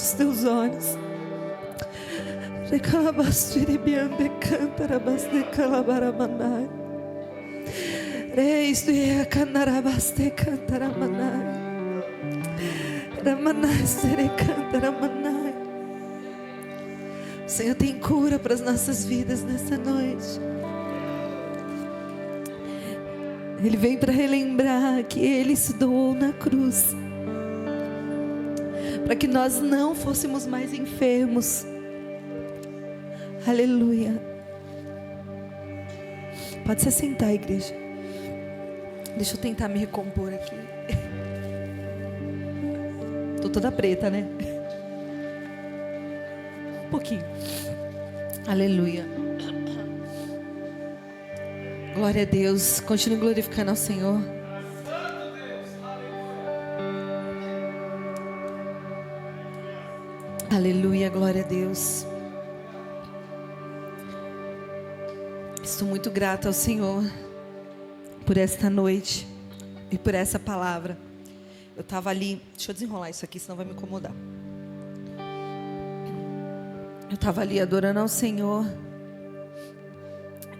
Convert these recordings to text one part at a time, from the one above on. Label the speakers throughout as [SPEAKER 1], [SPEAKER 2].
[SPEAKER 1] os teus olhos. Recalabastiribiande cantarabaste calabaramanai. Reis do canarabaste cantaramanai. Ramanai sere cantaramanai. O Senhor tem cura para as nossas vidas nessa noite. Ele vem para relembrar que Ele se doou na cruz, para que nós não fôssemos mais enfermos. Aleluia. Pode se sentar, igreja. Deixa eu tentar me recompor aqui. Tô toda preta, né? Um pouquinho. Aleluia. Glória a Deus. Continue glorificando ao Senhor. Aleluia, glória a Deus. Estou muito grata ao Senhor por esta noite e por essa palavra. Eu estava ali, deixa eu desenrolar isso aqui, senão vai me incomodar. Eu estava ali adorando ao Senhor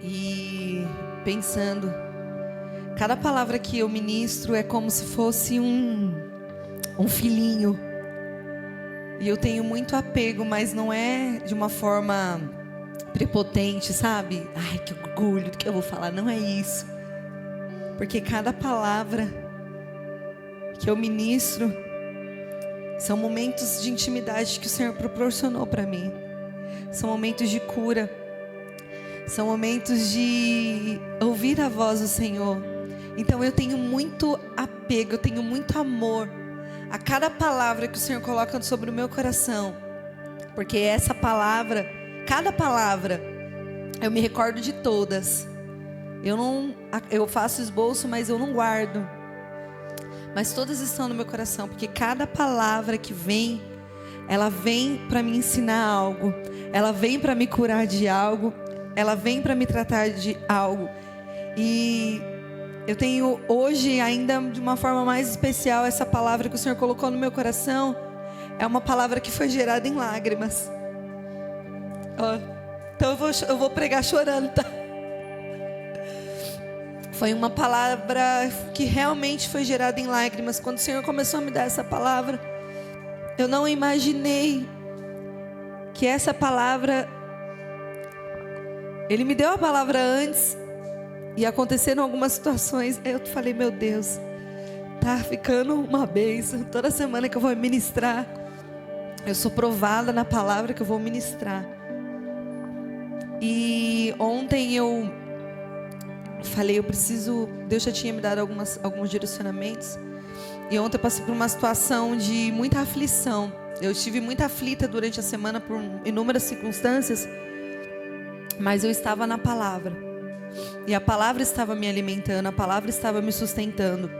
[SPEAKER 1] e pensando, cada palavra que eu ministro é como se fosse um filhinho. E eu tenho muito apego, mas não é de uma forma prepotente, sabe? Ai, que orgulho do que eu vou falar. Não é isso. Porque cada palavra que eu ministro são momentos de intimidade que o Senhor proporcionou para mim. São momentos de cura. São momentos de ouvir a voz do Senhor. Então eu tenho muito apego, eu tenho muito amor a cada palavra que o Senhor coloca sobre o meu coração. Porque essa palavra, cada palavra, eu me recordo de todas. Eu faço esboço, mas eu não guardo. Mas todas estão no meu coração, porque cada palavra que vem, ela vem para me ensinar algo. Ela vem para me curar de algo. Ela vem para me tratar de algo. E eu tenho hoje, ainda de uma forma mais especial, essa palavra que o Senhor colocou no meu coração. É uma palavra que foi gerada em lágrimas. Então eu vou pregar chorando, tá? Foi uma palavra que realmente foi gerada em lágrimas. Quando o Senhor começou a me dar essa palavra, eu não imaginei que essa palavra... Ele me deu a palavra antes e aconteceram algumas situações. Eu falei, meu Deus, tá ficando uma bênção. Toda semana que eu vou ministrar, eu sou provada na palavra que eu vou ministrar. E ontem eu falei, Deus já tinha me dado alguns direcionamentos. E ontem eu passei por uma situação de muita aflição. Eu estive muito aflita durante a semana por inúmeras circunstâncias. Mas eu estava na palavra. E a palavra estava me alimentando, a palavra estava me sustentando.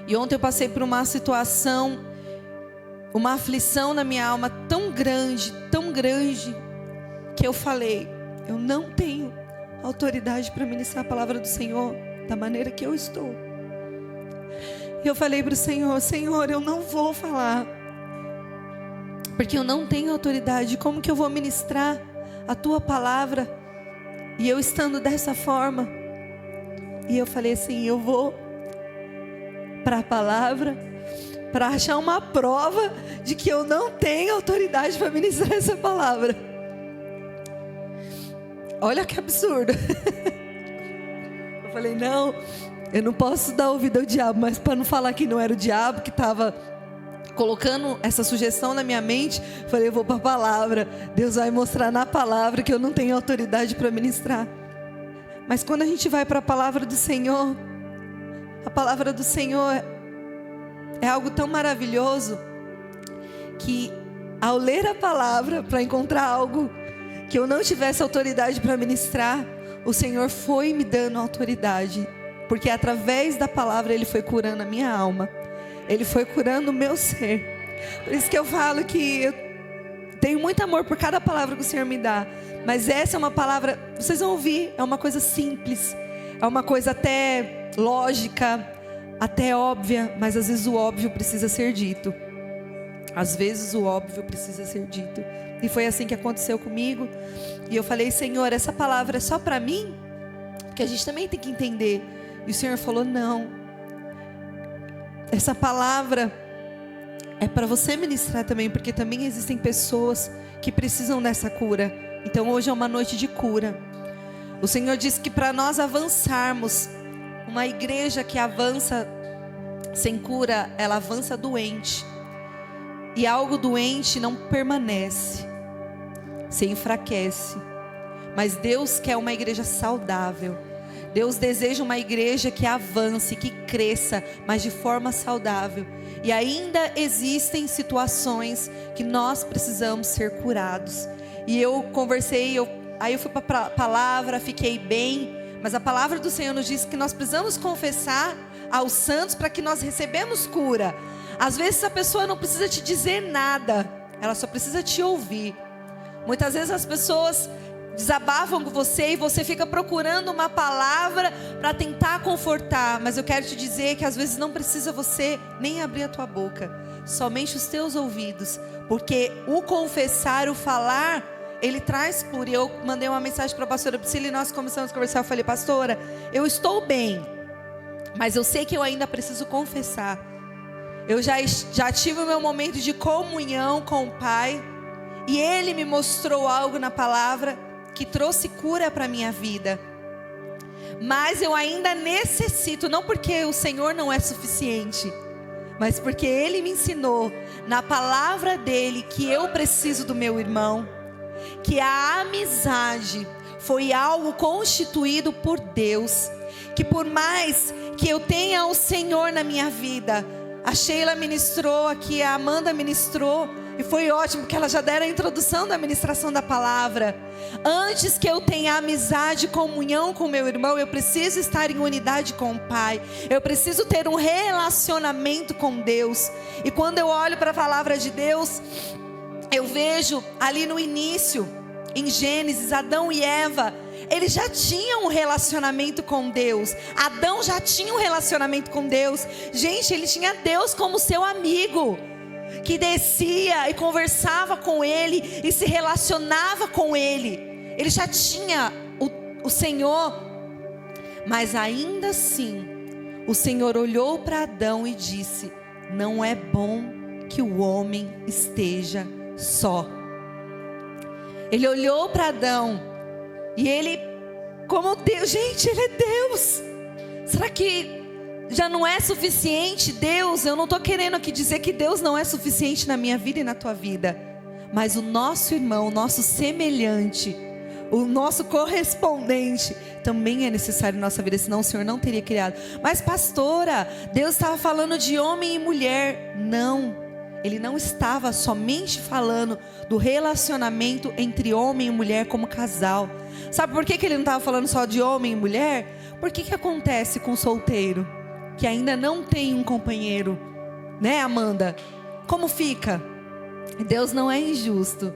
[SPEAKER 1] E ontem eu passei por uma situação, uma aflição na minha alma tão grande, que eu falei, eu não tenho autoridade para ministrar a palavra do Senhor da maneira que eu estou. E eu falei para o Senhor, Senhor, eu não vou falar, porque eu não tenho autoridade. Como que eu vou ministrar a tua palavra e eu estando dessa forma? E eu falei assim, eu vou para a palavra para achar uma prova de que eu não tenho autoridade para ministrar essa palavra. Olha que absurdo. Eu falei, não, eu não posso dar ouvido ao diabo. Mas para não falar que não era o diabo que estava colocando essa sugestão na minha mente, falei, eu vou para a palavra. Deus vai mostrar na palavra que eu não tenho autoridade para ministrar. Mas quando a gente vai para a palavra do Senhor, a palavra do Senhor é algo tão maravilhoso, que ao ler a palavra para encontrar algo que eu não tivesse autoridade para ministrar, o Senhor foi me dando autoridade, porque através da palavra Ele foi curando a minha alma, Ele foi curando o meu ser. Por isso que eu falo que eu tenho muito amor por cada palavra que o Senhor me dá. Mas essa é uma palavra, vocês vão ouvir, é uma coisa simples, é uma coisa até lógica, até óbvia, mas às vezes o óbvio precisa ser dito. Às vezes o óbvio precisa ser dito. E foi assim que aconteceu comigo. E eu falei: Senhor, essa palavra é só para mim? Porque a gente também tem que entender. E o Senhor falou: não. Essa palavra é para você ministrar também, porque também existem pessoas que precisam dessa cura. Então hoje é uma noite de cura. O Senhor disse que para nós avançarmos, uma igreja que avança sem cura, ela avança doente. E algo doente não permanece, se enfraquece. Mas Deus quer uma igreja saudável. Deus deseja uma igreja que avance, que cresça, mas de forma saudável. E ainda existem situações que nós precisamos ser curados. E eu conversei, aí eu fui para a palavra, fiquei bem. Mas a palavra do Senhor nos diz que nós precisamos confessar aos santos para que nós recebamos cura. Às vezes a pessoa não precisa te dizer nada, ela só precisa te ouvir. Muitas vezes as pessoas desabafam com você e você fica procurando uma palavra para tentar confortar. Mas eu quero te dizer que às vezes não precisa você nem abrir a tua boca, somente os teus ouvidos. Porque o confessar, o falar, ele traz cura. E eu mandei uma mensagem para a pastora Priscila e nós começamos a conversar. Eu falei: pastora, eu estou bem, mas eu sei que eu ainda preciso confessar. Eu já tive o meu momento de comunhão com o Pai, e Ele me mostrou algo na palavra que trouxe cura para a minha vida. Mas eu ainda necessito, não porque o Senhor não é suficiente, mas porque Ele me ensinou na palavra dEle que eu preciso do meu irmão, que a amizade foi algo constituído por Deus, que por mais que eu tenha o Senhor na minha vida, a Sheila ministrou aqui, a Amanda ministrou, e foi ótimo, porque ela já deram a introdução da ministração da palavra. Antes que eu tenha amizade, comunhão com meu irmão, eu preciso estar em unidade com o Pai. Eu preciso ter um relacionamento com Deus. E quando eu olho para a palavra de Deus, eu vejo ali no início, em Gênesis, Adão e Eva, eles já tinham um relacionamento com Deus. Adão já tinha um relacionamento com Deus. Gente, ele tinha Deus como seu amigo, que descia e conversava com ele e se relacionava com ele. Ele já tinha o Senhor. Mas ainda assim, o Senhor olhou para Adão e disse: não é bom que o homem esteja só. Ele olhou para Adão e ele, como Deus, gente, ele é Deus. Será que já não é suficiente? Deus, eu não estou querendo aqui dizer que Deus não é suficiente na minha vida e na tua vida, mas o nosso irmão, o nosso semelhante, o nosso correspondente também é necessário na nossa vida, senão o Senhor não teria criado. Mas pastora, Deus estava falando de homem e mulher. Não, Ele não estava somente falando do relacionamento entre homem e mulher como casal. Sabe por que Ele não estava falando só de homem e mulher? Porque que acontece com o solteiro que ainda não tem um companheiro, né, Amanda? Como fica? Deus não é injusto.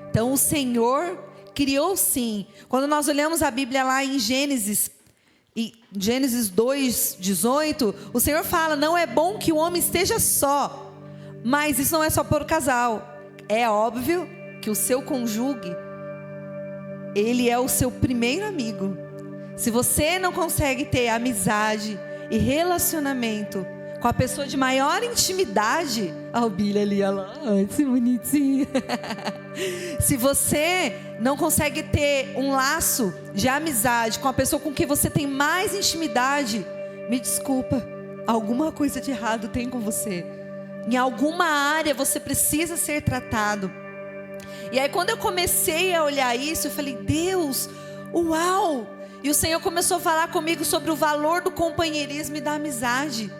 [SPEAKER 1] Então o Senhor criou sim. Quando nós olhamos a Bíblia lá em Gênesis 2:18, o Senhor fala: não é bom que o homem esteja só. Mas isso não é só por casal. É óbvio que o seu cônjuge, ele é o seu primeiro amigo. Se você não consegue ter amizade e relacionamento com a pessoa de maior intimidade, a Bíblia ali, ela, que bonitinha. Se você não consegue ter um laço de amizade com a pessoa com quem você tem mais intimidade, me desculpa, alguma coisa de errado tem com você. Em alguma área você precisa ser tratado. E aí quando eu comecei a olhar isso, eu falei: Deus, uau! E o Senhor começou a falar comigo sobre o valor do companheirismo e da amizade.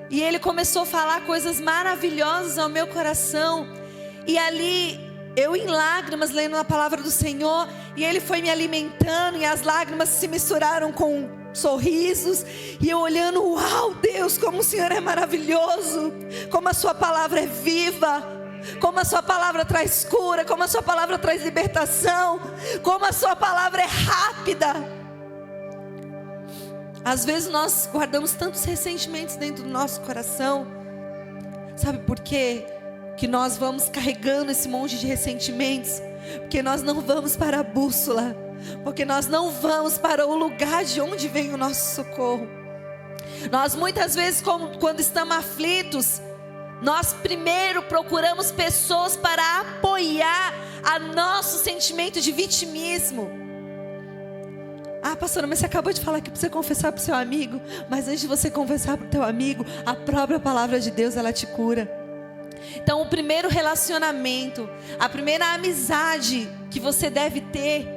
[SPEAKER 1] E Ele começou a falar coisas maravilhosas ao meu coração. E ali, eu em lágrimas, lendo a palavra do Senhor, e Ele foi me alimentando, e as lágrimas se misturaram com sorrisos, e eu olhando: uau, Deus, como o Senhor é maravilhoso, como a sua palavra é viva, como a sua palavra traz cura, como a sua palavra traz libertação, como a sua palavra é rápida. Às vezes nós guardamos tantos ressentimentos dentro do nosso coração. Sabe por quê? que nós vamos carregando esse monte de ressentimentos, porque nós não vamos para a bússola, porque nós não vamos para o lugar de onde vem o nosso socorro. Nós muitas vezes, quando estamos aflitos, nós primeiro procuramos pessoas para apoiar a nosso sentimento de vitimismo. Ah, pastora, mas você acabou de falar que para você confessar para o seu amigo, mas antes de você confessar para o teu amigo, a própria palavra de Deus, ela te cura. Então o primeiro relacionamento, a primeira amizade que você deve ter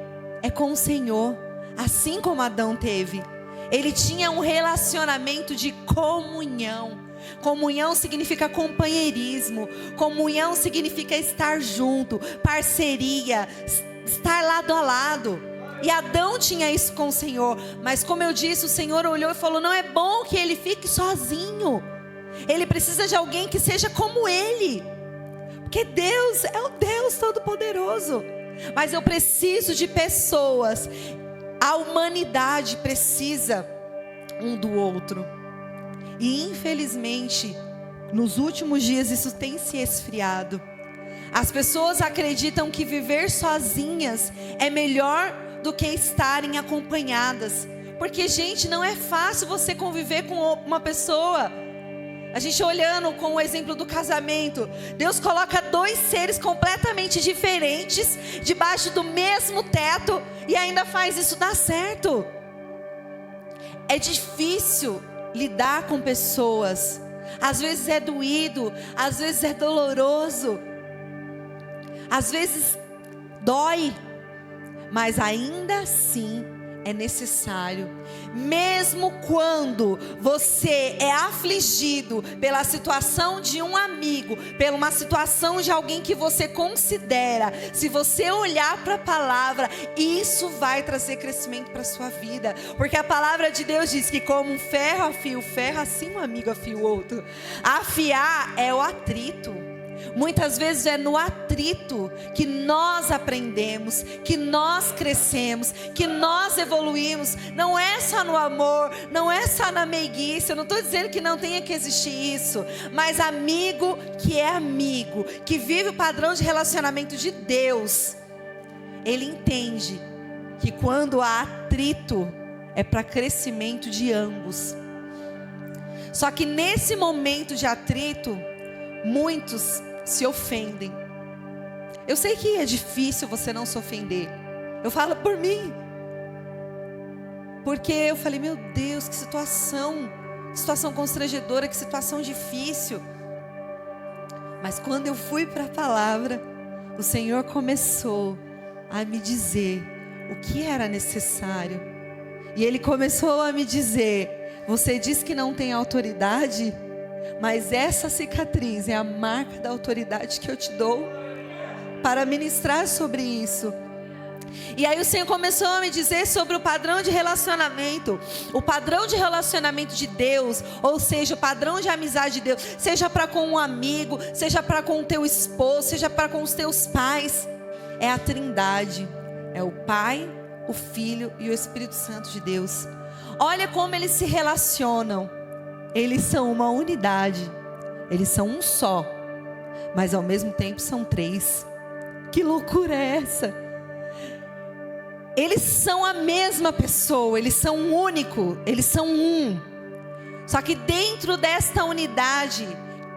[SPEAKER 1] é com o Senhor, assim como Adão teve. Ele tinha um relacionamento de comunhão. Comunhão significa companheirismo, comunhão significa estar junto, parceria, estar lado a lado. E Adão tinha isso com o Senhor, mas como eu disse, o Senhor olhou e falou: não é bom que ele fique sozinho, ele precisa de alguém que seja como ele, porque Deus é o Deus Todo-Poderoso. Mas eu preciso de pessoas, a humanidade precisa um do outro. E infelizmente, nos últimos dias isso tem se esfriado. As pessoas acreditam que viver sozinhas é melhor do que estarem acompanhadas. Porque, gente, não é fácil você conviver com uma pessoa. A gente olhando com o exemplo do casamento, Deus coloca dois seres completamente diferentes debaixo do mesmo teto e ainda faz isso dar certo. É difícil lidar com pessoas. Às vezes é doído, às vezes é doloroso, às vezes dói, mas ainda assim é necessário. Mesmo quando você é afligido pela situação de um amigo, pela uma situação de alguém que você considera, se você olhar para a palavra, isso vai trazer crescimento para a sua vida. Porque a palavra de Deus diz que como um ferro afia o ferro, assim um amigo afia o outro. Afiar é o atrito. Muitas vezes é no atrito que nós aprendemos, que nós crescemos, que nós evoluímos. Não é só no amor, não é só na meiguice. Eu não estou dizendo que não tenha que existir isso, mas amigo que é amigo, que vive o padrão de relacionamento de Deus, ele entende que quando há atrito é para crescimento de ambos. Só que nesse momento de atrito, muitos se ofendem. Eu sei que é difícil você não se ofender. Eu falo por mim. Porque eu falei, meu Deus, que situação constrangedora, que situação difícil. Mas quando eu fui para a palavra, o Senhor começou a me dizer o que era necessário. E Ele começou a me dizer: você diz que não tem autoridade, mas essa cicatriz é a marca da autoridade que eu te dou para ministrar sobre isso. E aí o Senhor começou a me dizer sobre o padrão de relacionamento. O padrão de relacionamento de Deus, ou seja, o padrão de amizade de Deus, seja para com um amigo, seja para com o teu esposo, seja para com os teus pais, é a Trindade. É o Pai, o Filho e o Espírito Santo de Deus. Olha como eles se relacionam. Eles são uma unidade, eles são um só, mas ao mesmo tempo são três. Que loucura é essa? Eles são a mesma pessoa, eles são um único, eles são um. Só que dentro desta unidade,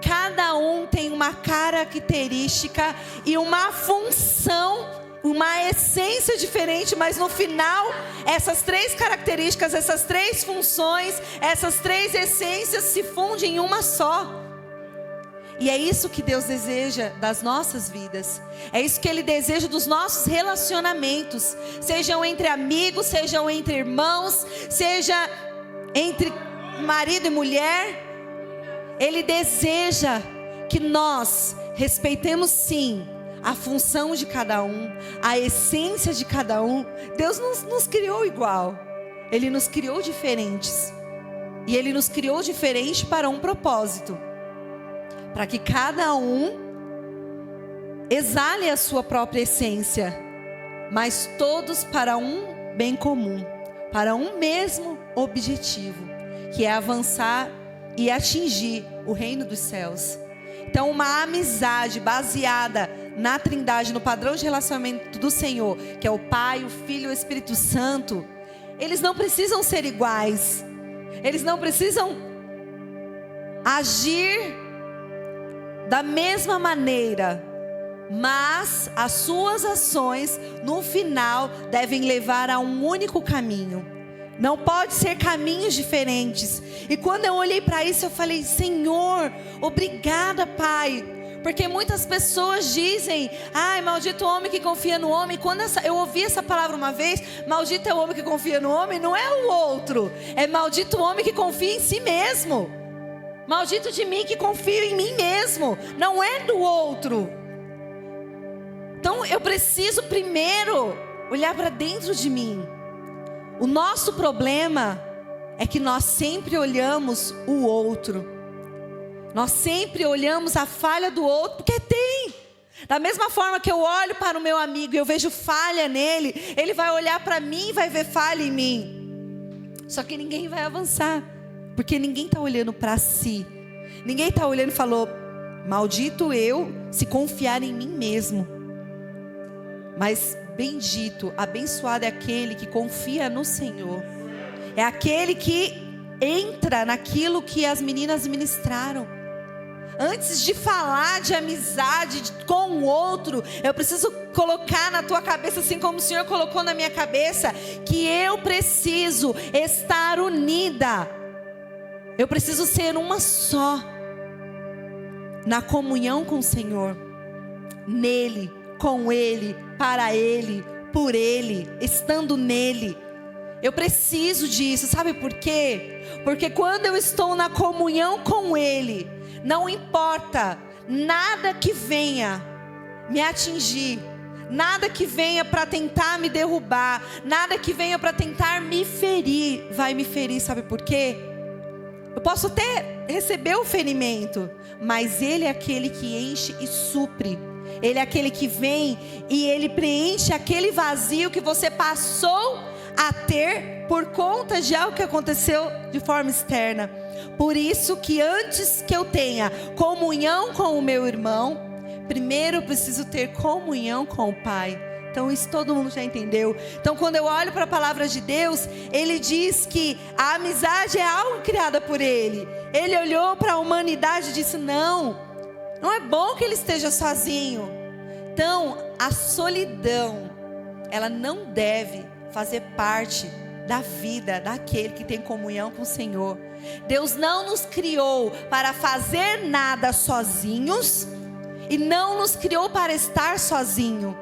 [SPEAKER 1] cada um tem uma característica e uma função, uma essência diferente, mas no final, essas três características, essas três funções, essas três essências se fundem em uma só. E é isso que Deus deseja das nossas vidas. É isso que Ele deseja dos nossos relacionamentos. Sejam entre amigos, sejam entre irmãos, seja entre marido e mulher. Ele deseja que nós respeitemos sim a função de cada um, a essência de cada um. Deus nos criou igual, Ele nos criou diferentes. E Ele nos criou diferente para um propósito, para que cada um exale a sua própria essência, mas todos para um bem comum, para um mesmo objetivo, que é avançar e atingir o reino dos céus. Então, uma amizade baseada na Trindade, no padrão de relacionamento do Senhor, que é o Pai, o Filho e o Espírito Santo, eles não precisam ser iguais. Eles não precisam agir da mesma maneira, mas as suas ações, no final, devem levar a um único caminho. Não pode ser caminhos diferentes. E quando eu olhei para isso, eu falei: Senhor, obrigada, Pai. Porque muitas pessoas dizem: ai, maldito o homem que confia no homem. Quando eu ouvi essa palavra uma vez, maldito é o homem que confia no homem, não é o outro. É maldito o homem que confia em si mesmo. Maldito de mim que confio em mim mesmo. Não é do outro. Então eu preciso primeiro olhar para dentro de mim. O nosso problema é que nós sempre olhamos o outro. Nós sempre olhamos a falha do outro, porque tem. Da mesma forma que eu olho para o meu amigo e eu vejo falha nele, ele vai olhar para mim e vai ver falha em mim. Só que ninguém vai avançar, porque ninguém está olhando para si. Ninguém está olhando e falou: maldito eu se confiar em mim mesmo. Mas bendito, abençoado é aquele que confia no Senhor. É aquele que entra naquilo que as meninas ministraram. Antes de falar de amizade com o outro, eu preciso colocar na tua cabeça, assim como o Senhor colocou na minha cabeça, que eu preciso estar unida. Eu preciso ser uma só, na comunhão com o Senhor, nele, com Ele, para Ele, por Ele, estando nele. Eu preciso disso, sabe por quê? Porque quando eu estou na comunhão com Ele, não importa nada que venha me atingir, nada que venha para tentar me derrubar, nada que venha para tentar me ferir, vai me ferir, sabe por quê? Eu posso até receber o ferimento, mas Ele é aquele que enche e supre. Ele é aquele que vem e Ele preenche aquele vazio que você passou a ter por conta de algo que aconteceu de forma externa. Por isso que antes que eu tenha comunhão com o meu irmão, primeiro eu preciso ter comunhão com o Pai. Então isso todo mundo já entendeu. Então quando eu olho para a palavra de Deus, Ele diz que a amizade é algo criado por Ele. Ele olhou para a humanidade e disse: não é bom que ele esteja sozinho. Então a solidão, ela não deve fazer parte da vida daquele que tem comunhão com o Senhor. Deus não nos criou para fazer nada sozinhos e não nos criou para estar sozinho.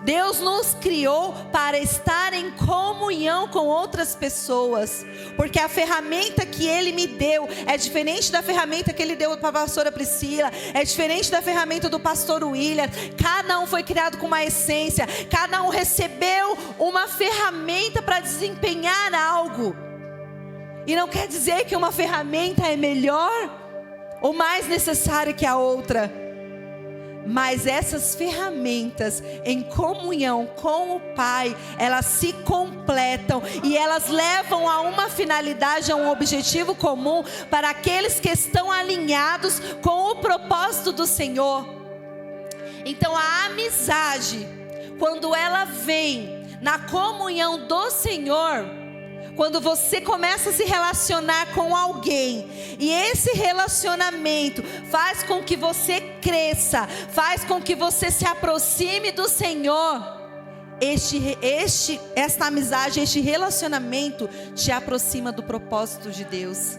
[SPEAKER 1] Deus nos criou para estar em comunhão com outras pessoas, porque a ferramenta que Ele me deu é diferente da ferramenta que Ele deu para a pastora Priscila, é diferente da ferramenta do pastor William. Cada um foi criado com uma essência, cada um recebeu uma ferramenta para desempenhar algo. E não quer dizer que uma ferramenta é melhor ou mais necessária que a outra. Mas essas ferramentas em comunhão com o Pai, elas se completam e elas levam a uma finalidade, a um objetivo comum para aqueles que estão alinhados com o propósito do Senhor. Então a amizade, quando ela vem na comunhão do Senhor, quando você começa a se relacionar com alguém e esse relacionamento faz com que você cresça, faz com que você se aproxime do Senhor, esta amizade, este relacionamento te aproxima do propósito de Deus.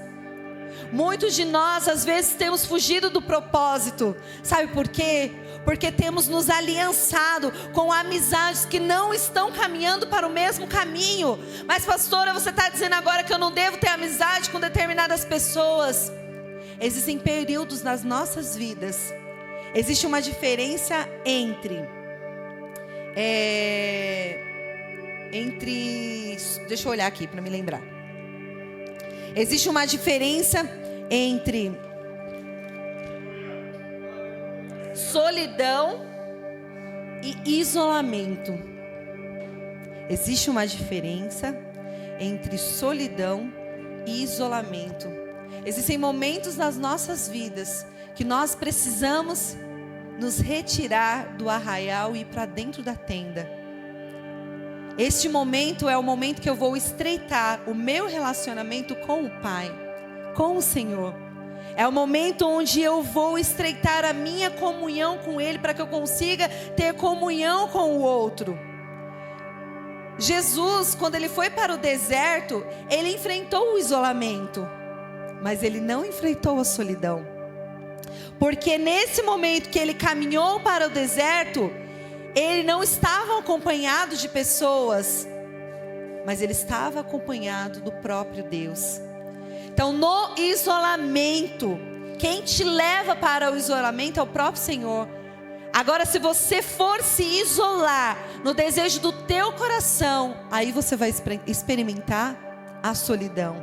[SPEAKER 1] Muitos de nós às vezes temos fugido do propósito. Sabe por quê? Porque temos nos aliançado com amizades que não estão caminhando para o mesmo caminho. Mas pastora, você está dizendo agora que eu não devo ter amizade com determinadas pessoas. Existem períodos nas nossas vidas. Existe uma diferença entre deixa eu olhar aqui para me lembrar. Existe uma diferença entre solidão e isolamento. Existe uma diferença entre solidão e isolamento. Existem momentos nas nossas vidas que nós precisamos nos retirar do arraial e ir para dentro da tenda. Este momento é o momento que eu vou estreitar o meu relacionamento com o Pai, com o Senhor. É o momento onde eu vou estreitar a minha comunhão com Ele, para que eu consiga ter comunhão com o outro. Jesus, quando Ele foi para o deserto, Ele enfrentou o isolamento, mas Ele não enfrentou a solidão. Porque nesse momento que Ele caminhou para o deserto, Ele não estava acompanhado de pessoas, mas Ele estava acompanhado do próprio Deus. Então, no isolamento, quem te leva para o isolamento é o próprio Senhor. Agora, se você for se isolar no desejo do teu coração, aí você vai experimentar a solidão.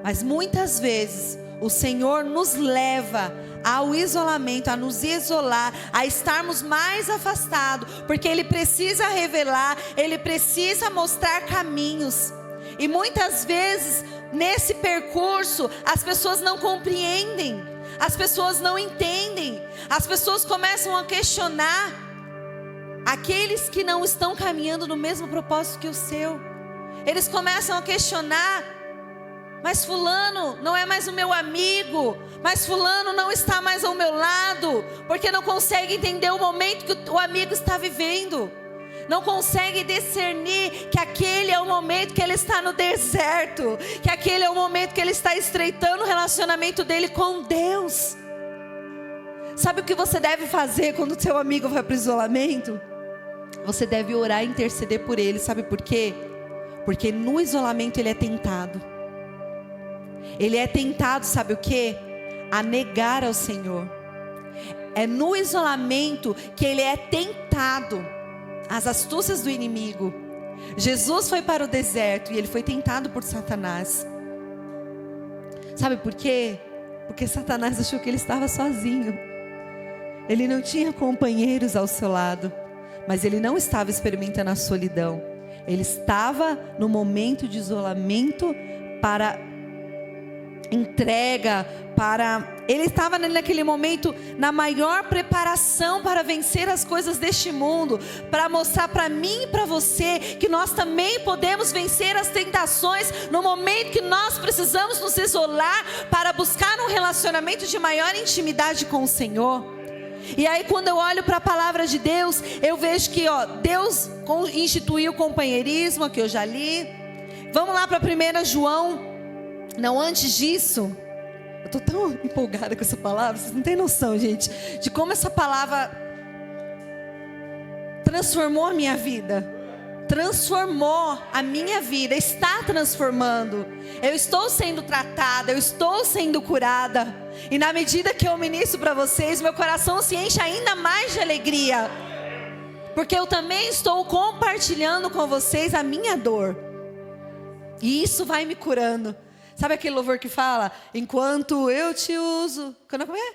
[SPEAKER 1] Mas muitas vezes o Senhor nos leva ao isolamento, a nos isolar, a estarmos mais afastados, porque Ele precisa revelar, Ele precisa mostrar caminhos. E muitas vezes, nesse percurso, as pessoas não compreendem, as pessoas não entendem, as pessoas começam a questionar aqueles que não estão caminhando no mesmo propósito que o seu. Eles começam a questionar: mas fulano não é mais o meu amigo, mas fulano não está mais ao meu lado, porque não consegue entender o momento que o amigo está vivendo. Não consegue discernir que aquele é o momento que ele está no deserto, que aquele é o momento que ele está estreitando o relacionamento dele com Deus. Sabe o que você deve fazer quando o seu amigo vai para o isolamento? Você deve orar e interceder por ele. Sabe por quê? Porque no isolamento ele é tentado. Ele é tentado, sabe o quê? A negar ao Senhor. É no isolamento que ele é tentado as astúcias do inimigo. Jesus foi para o deserto e ele foi tentado por Satanás. Sabe por quê? Porque Satanás achou que ele estava sozinho. Ele não tinha companheiros ao seu lado, mas ele não estava experimentando a solidão. Ele estava no momento de isolamento para entrega, ele estava naquele momento na maior preparação para vencer as coisas deste mundo, para mostrar para mim e para você que nós também podemos vencer as tentações no momento que nós precisamos nos isolar para buscar um relacionamento de maior intimidade com o Senhor. E aí, quando eu olho para a palavra de Deus, eu vejo que Deus instituiu o companheirismo, que eu já li. Vamos lá para 1 João. Não, antes disso, eu estou tão empolgada com essa palavra, vocês não têm noção, gente, de como essa palavra transformou a minha vida. Transformou a minha vida, está transformando. Eu estou sendo tratada, eu estou sendo curada. E na medida que eu ministro para vocês, meu coração se enche ainda mais de alegria, porque eu também estou compartilhando com vocês a minha dor. E isso vai me curando. Sabe aquele louvor que fala: enquanto eu te uso, como é?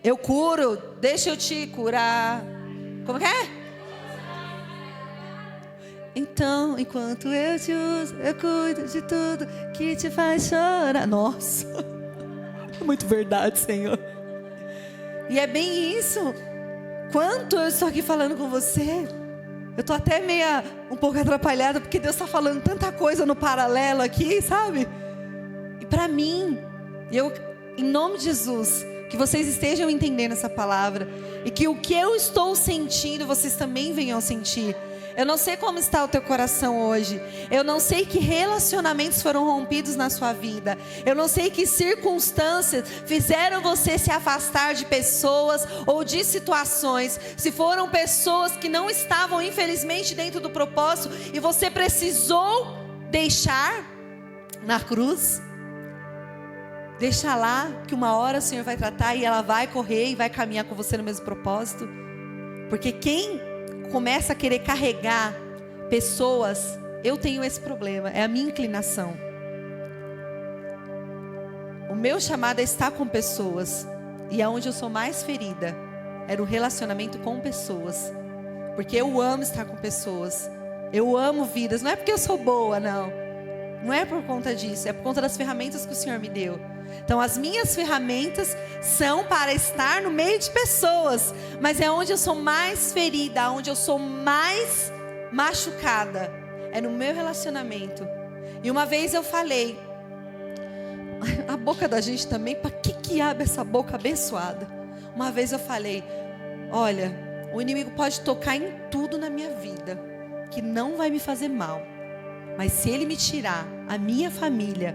[SPEAKER 1] Eu curo, deixa eu te curar. Como que é? Então, enquanto eu te uso, eu cuido de tudo que te faz chorar. Nossa, é muito verdade, Senhor. E é bem isso. Quanto eu estou aqui falando com você, eu estou até um pouco atrapalhada, porque Deus está falando tanta coisa no paralelo aqui, sabe? E para mim, em nome de Jesus, que vocês estejam entendendo essa palavra, e que o que eu estou sentindo, vocês também venham sentir. Eu não sei como está o teu coração hoje. Eu não sei que relacionamentos foram rompidos na sua vida. Eu não sei que circunstâncias fizeram você se afastar de pessoas ou de situações. Se foram pessoas que não estavam, infelizmente, dentro do propósito e você precisou deixar na cruz. Deixa lá, que uma hora o Senhor vai tratar e ela vai correr e vai caminhar com você no mesmo propósito. Porque quem começa a querer carregar pessoas, eu tenho esse problema, é a minha inclinação. O meu chamado é estar com pessoas, e aonde eu sou mais ferida era o relacionamento com pessoas, porque eu amo estar com pessoas, eu amo vidas. Não é porque eu sou boa, não é por conta disso, é por conta das ferramentas que o Senhor me deu. Então as minhas ferramentas são para estar no meio de pessoas, mas é onde eu sou mais ferida, onde eu sou mais machucada, é no meu relacionamento. E uma vez eu falei, a boca da gente também, para que abre essa boca abençoada? Uma vez eu falei, olha, o inimigo pode tocar em tudo na minha vida, que não vai me fazer mal, mas se ele me tirar a minha família,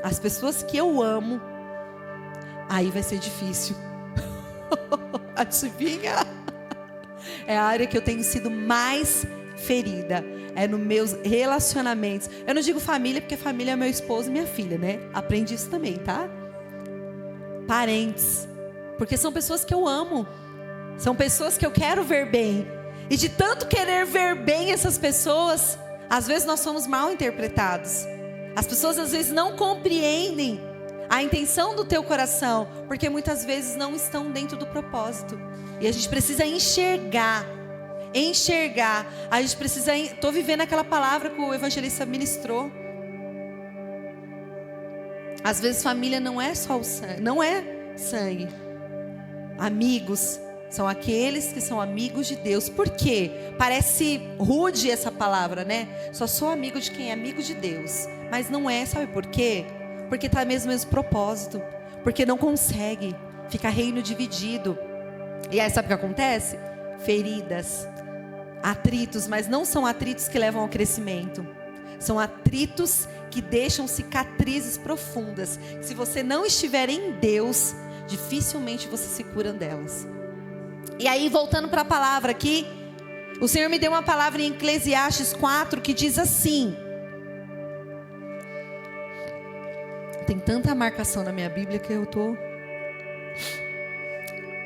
[SPEAKER 1] as pessoas que eu amo, aí vai ser difícil. Adivinha? É a área que eu tenho sido mais ferida, é nos meus relacionamentos. Eu não digo família, porque família é meu esposo e minha filha, né? Aprendi isso também, tá? Parentes, porque são pessoas que eu amo, são pessoas que eu quero ver bem, e de tanto querer ver bem essas pessoas, às vezes nós somos mal interpretados. As pessoas às vezes não compreendem a intenção do teu coração, porque muitas vezes não estão dentro do propósito. E a gente precisa enxergar. A gente precisa, estou vivendo aquela palavra que o evangelista ministrou. Às vezes família não é só o sangue, não é sangue. Amigos são aqueles que são amigos de Deus. Por quê? Parece rude essa palavra, né? Só sou amigo de quem é amigo de Deus. Mas não é, sabe por quê? Porque está mesmo propósito. Porque não consegue, fica reino dividido. E aí sabe o que acontece? Feridas, atritos, mas não são atritos que levam ao crescimento. São atritos que deixam cicatrizes profundas. Se você não estiver em Deus, dificilmente você se cura delas. E aí, voltando para a palavra aqui, o Senhor me deu uma palavra em Eclesiastes 4 que diz assim. Tem tanta marcação na minha Bíblia que eu estou...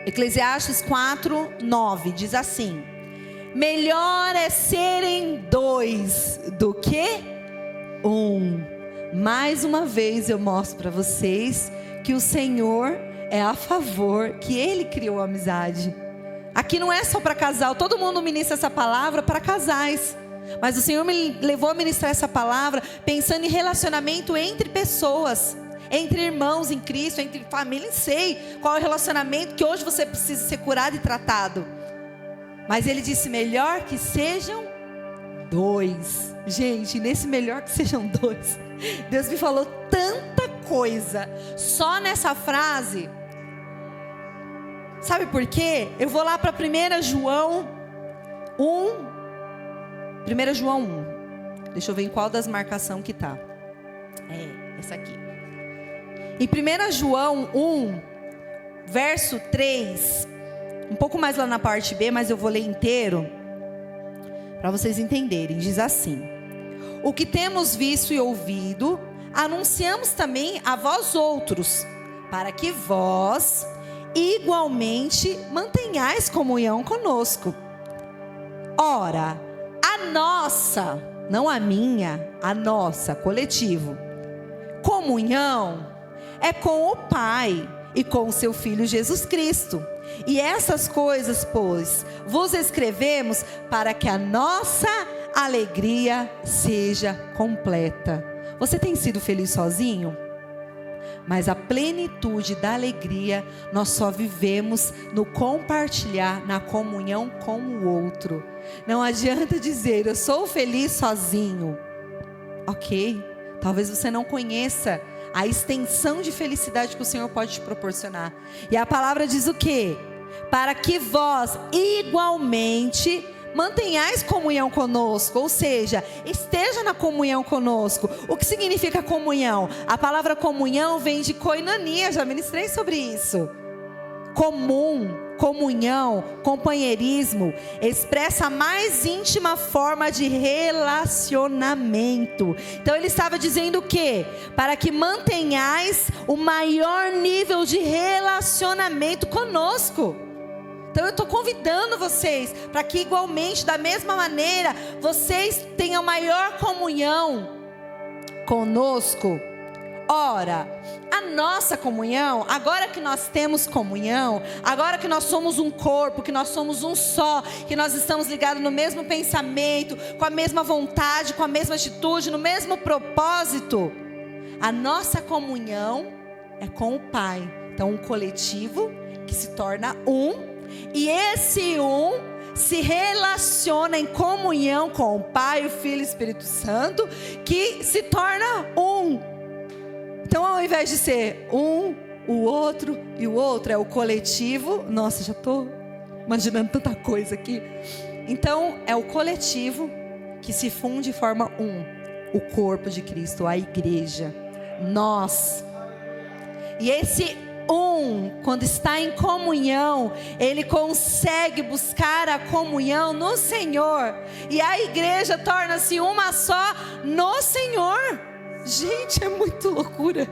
[SPEAKER 1] Eclesiastes 4, 9 diz assim: melhor é serem dois do que um. Mais uma vez eu mostro para vocês que o Senhor é a favor, que Ele criou a amizade. Aqui não é só para casal, todo mundo ministra essa palavra para casais, mas o Senhor me levou a ministrar essa palavra pensando em relacionamento entre pessoas, entre irmãos em Cristo, entre família. Não sei qual é o relacionamento que hoje você precisa ser curado e tratado, mas Ele disse melhor que sejam dois. Gente, nesse melhor que sejam dois, Deus me falou tanta coisa só nessa frase. Sabe por quê? Eu vou lá para 1 João 1. 1 João 1. Deixa eu ver em qual das marcações que está. Essa aqui. Em 1 João 1, verso 3. Um pouco mais lá na parte B, mas eu vou ler inteiro, para vocês entenderem. Diz assim: o que temos visto e ouvido, anunciamos também a vós outros, para que vós igualmente mantenhais comunhão conosco. Ora, a nossa, não a minha, a nossa, coletivo, comunhão é com o Pai e com o seu Filho Jesus Cristo. E essas coisas, pois, vos escrevemos para que a nossa alegria seja completa. Você tem sido feliz sozinho? Mas a plenitude da alegria nós só vivemos no compartilhar, na comunhão com o outro. Não adianta dizer eu sou feliz sozinho. Ok, talvez você não conheça a extensão de felicidade que o Senhor pode te proporcionar. E a palavra diz o quê? Para que vós igualmente mantenhais comunhão conosco, ou seja, esteja na comunhão conosco. O que significa comunhão? A palavra comunhão vem de koinonia, já ministrei sobre isso. Comum, comunhão, companheirismo, expressa a mais íntima forma de relacionamento. Então ele estava dizendo o quê? Para que mantenhais o maior nível de relacionamento conosco. Então eu estou convidando vocês para que igualmente, da mesma maneira, vocês tenham maior comunhão conosco. Ora, a nossa comunhão, agora que nós temos comunhão, agora que nós somos um corpo, que nós somos um só, que nós estamos ligados no mesmo pensamento, com a mesma vontade, com a mesma atitude, no mesmo propósito, A nossa comunhão é com o Pai. Então, um coletivo que se torna um, e esse um se relaciona em comunhão com o Pai, o Filho e o Espírito Santo, que se torna um. Então, ao invés de ser um, o outro e o outro, é o coletivo. Nossa, já estou imaginando tanta coisa aqui. Então, é o coletivo que se funde e forma um, o corpo de Cristo, a igreja, nós. E esse um, quando está em comunhão, ele consegue buscar a comunhão no Senhor, e a igreja torna-se uma só no Senhor. Gente, é muito loucura.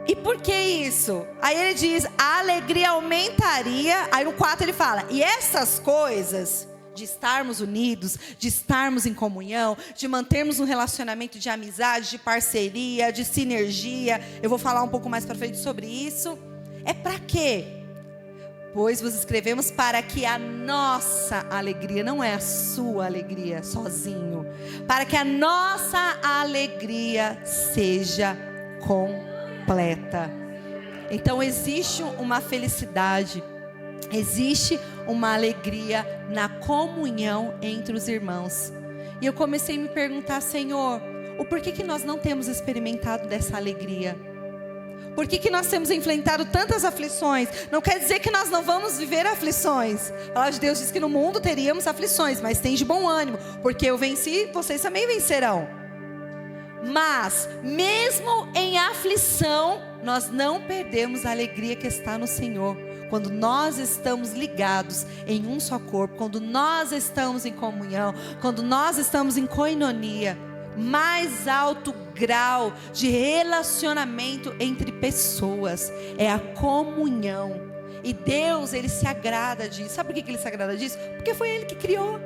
[SPEAKER 1] E por que isso? Aí ele diz, a alegria aumentaria. Aí no 4 ele fala, e essas coisas de estarmos unidos, de estarmos em comunhão, de mantermos um relacionamento de amizade, de parceria, de sinergia, eu vou falar um pouco mais para frente sobre isso. É para quê? Pois vos escrevemos para que a nossa alegria, não é a sua alegria sozinho, para que a nossa alegria seja completa. Então existe uma felicidade, existe uma alegria na comunhão entre os irmãos. E eu comecei a me perguntar, Senhor, o porquê que nós não temos experimentado dessa alegria? Por que nós temos enfrentado tantas aflições? Não quer dizer que nós não vamos viver aflições. A palavra de Deus diz que no mundo teríamos aflições, mas tem de bom ânimo, porque eu venci, vocês também vencerão. Mas, mesmo em aflição, nós não perdemos a alegria que está no Senhor. Quando nós estamos ligados em um só corpo, quando nós estamos em comunhão, quando nós estamos em koinonia, mais alto grau de relacionamento entre pessoas é a comunhão. E Deus, Ele se agrada disso. Sabe por que Ele se agrada disso? Porque foi Ele que criou.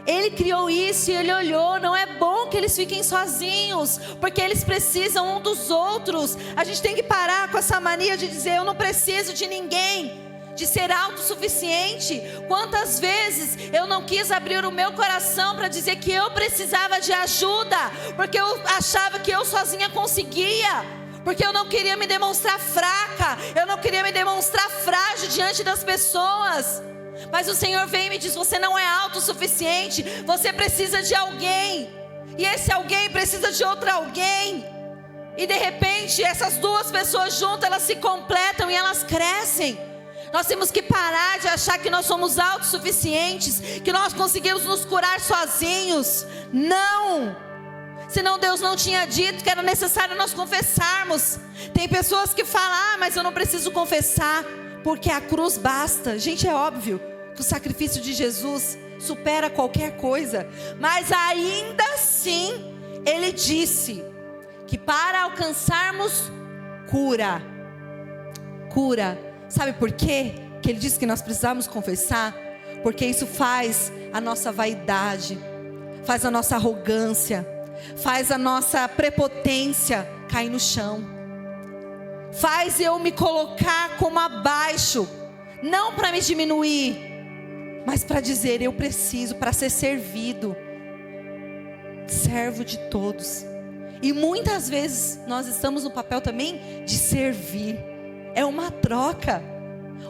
[SPEAKER 1] Ele criou isso e Ele olhou, não é bom que eles fiquem sozinhos, porque eles precisam um dos outros. A gente tem que parar com essa mania de dizer, eu não preciso de ninguém, de ser autossuficiente. Quantas vezes eu não quis abrir o meu coração para dizer que eu precisava de ajuda, porque eu achava que eu sozinha conseguia, porque eu não queria me demonstrar fraca, eu não queria me demonstrar frágil diante das pessoas. Mas o Senhor vem e me diz, você não é autossuficiente, você precisa de alguém, e esse alguém precisa de outro alguém, e de repente essas duas pessoas juntas, elas se completam e elas crescem. Nós temos que parar de achar que nós somos autossuficientes, que nós conseguimos nos curar sozinhos. Não! Senão Deus não tinha dito que era necessário nós confessarmos. Tem pessoas que falam, mas eu não preciso confessar, porque a cruz basta. Gente, é óbvio que o sacrifício de Jesus supera qualquer coisa, mas ainda assim Ele disse que para alcançarmos cura, sabe por quê? Que Ele disse que nós precisamos confessar? Porque isso faz a nossa vaidade, faz a nossa arrogância, faz a nossa prepotência cair no chão, faz eu me colocar como abaixo, não para me diminuir, mas para dizer, eu preciso, para ser servido, servo de todos. E muitas vezes nós estamos no papel também de servir. É uma troca.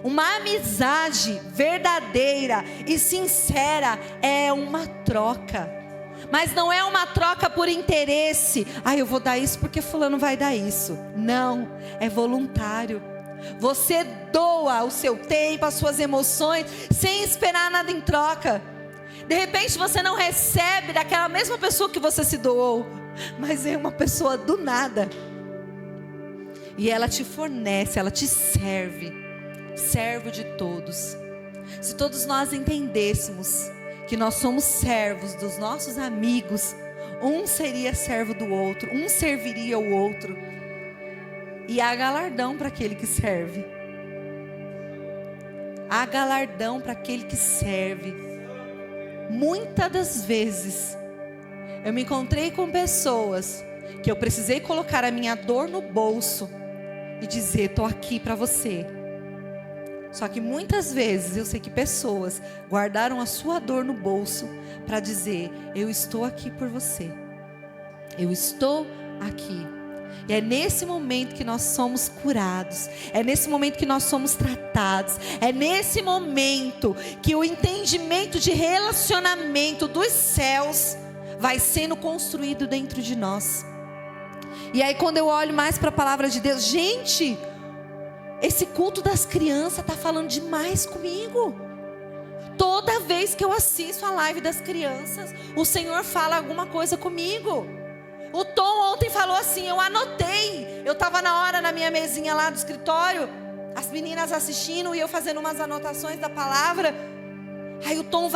[SPEAKER 1] Uma amizade verdadeira e sincera é uma troca. Mas não é uma troca por interesse. Eu vou dar isso porque fulano vai dar isso. Não, é voluntário. Você doa o seu tempo, as suas emoções, sem esperar nada em troca. De repente você não recebe daquela mesma pessoa que você se doou, mas é uma pessoa do nada, e ela te fornece, ela te serve. Servo de todos. Se todos nós entendêssemos que nós somos servos dos nossos amigos, um seria servo do outro, um serviria o outro, e há galardão para aquele que serve. Há galardão para aquele que serve. Muitas das vezes eu me encontrei com pessoas que eu precisei colocar a minha dor no bolso e dizer, estou aqui para você. Só que muitas vezes eu sei que pessoas guardaram a sua dor no bolso para dizer, eu estou aqui por você, eu estou aqui. E é nesse momento que nós somos curados, é nesse momento que nós somos tratados, é nesse momento que o entendimento de relacionamento dos céus vai sendo construído dentro de nós. E aí quando eu olho mais para a palavra de Deus, gente, esse culto das crianças está falando demais comigo. Toda vez que eu assisto a live das crianças, o Senhor fala alguma coisa comigo. O Tom ontem falou assim, eu anotei. Eu estava na minha mesinha lá do escritório, as meninas assistindo e eu fazendo umas anotações da palavra. Aí o Tom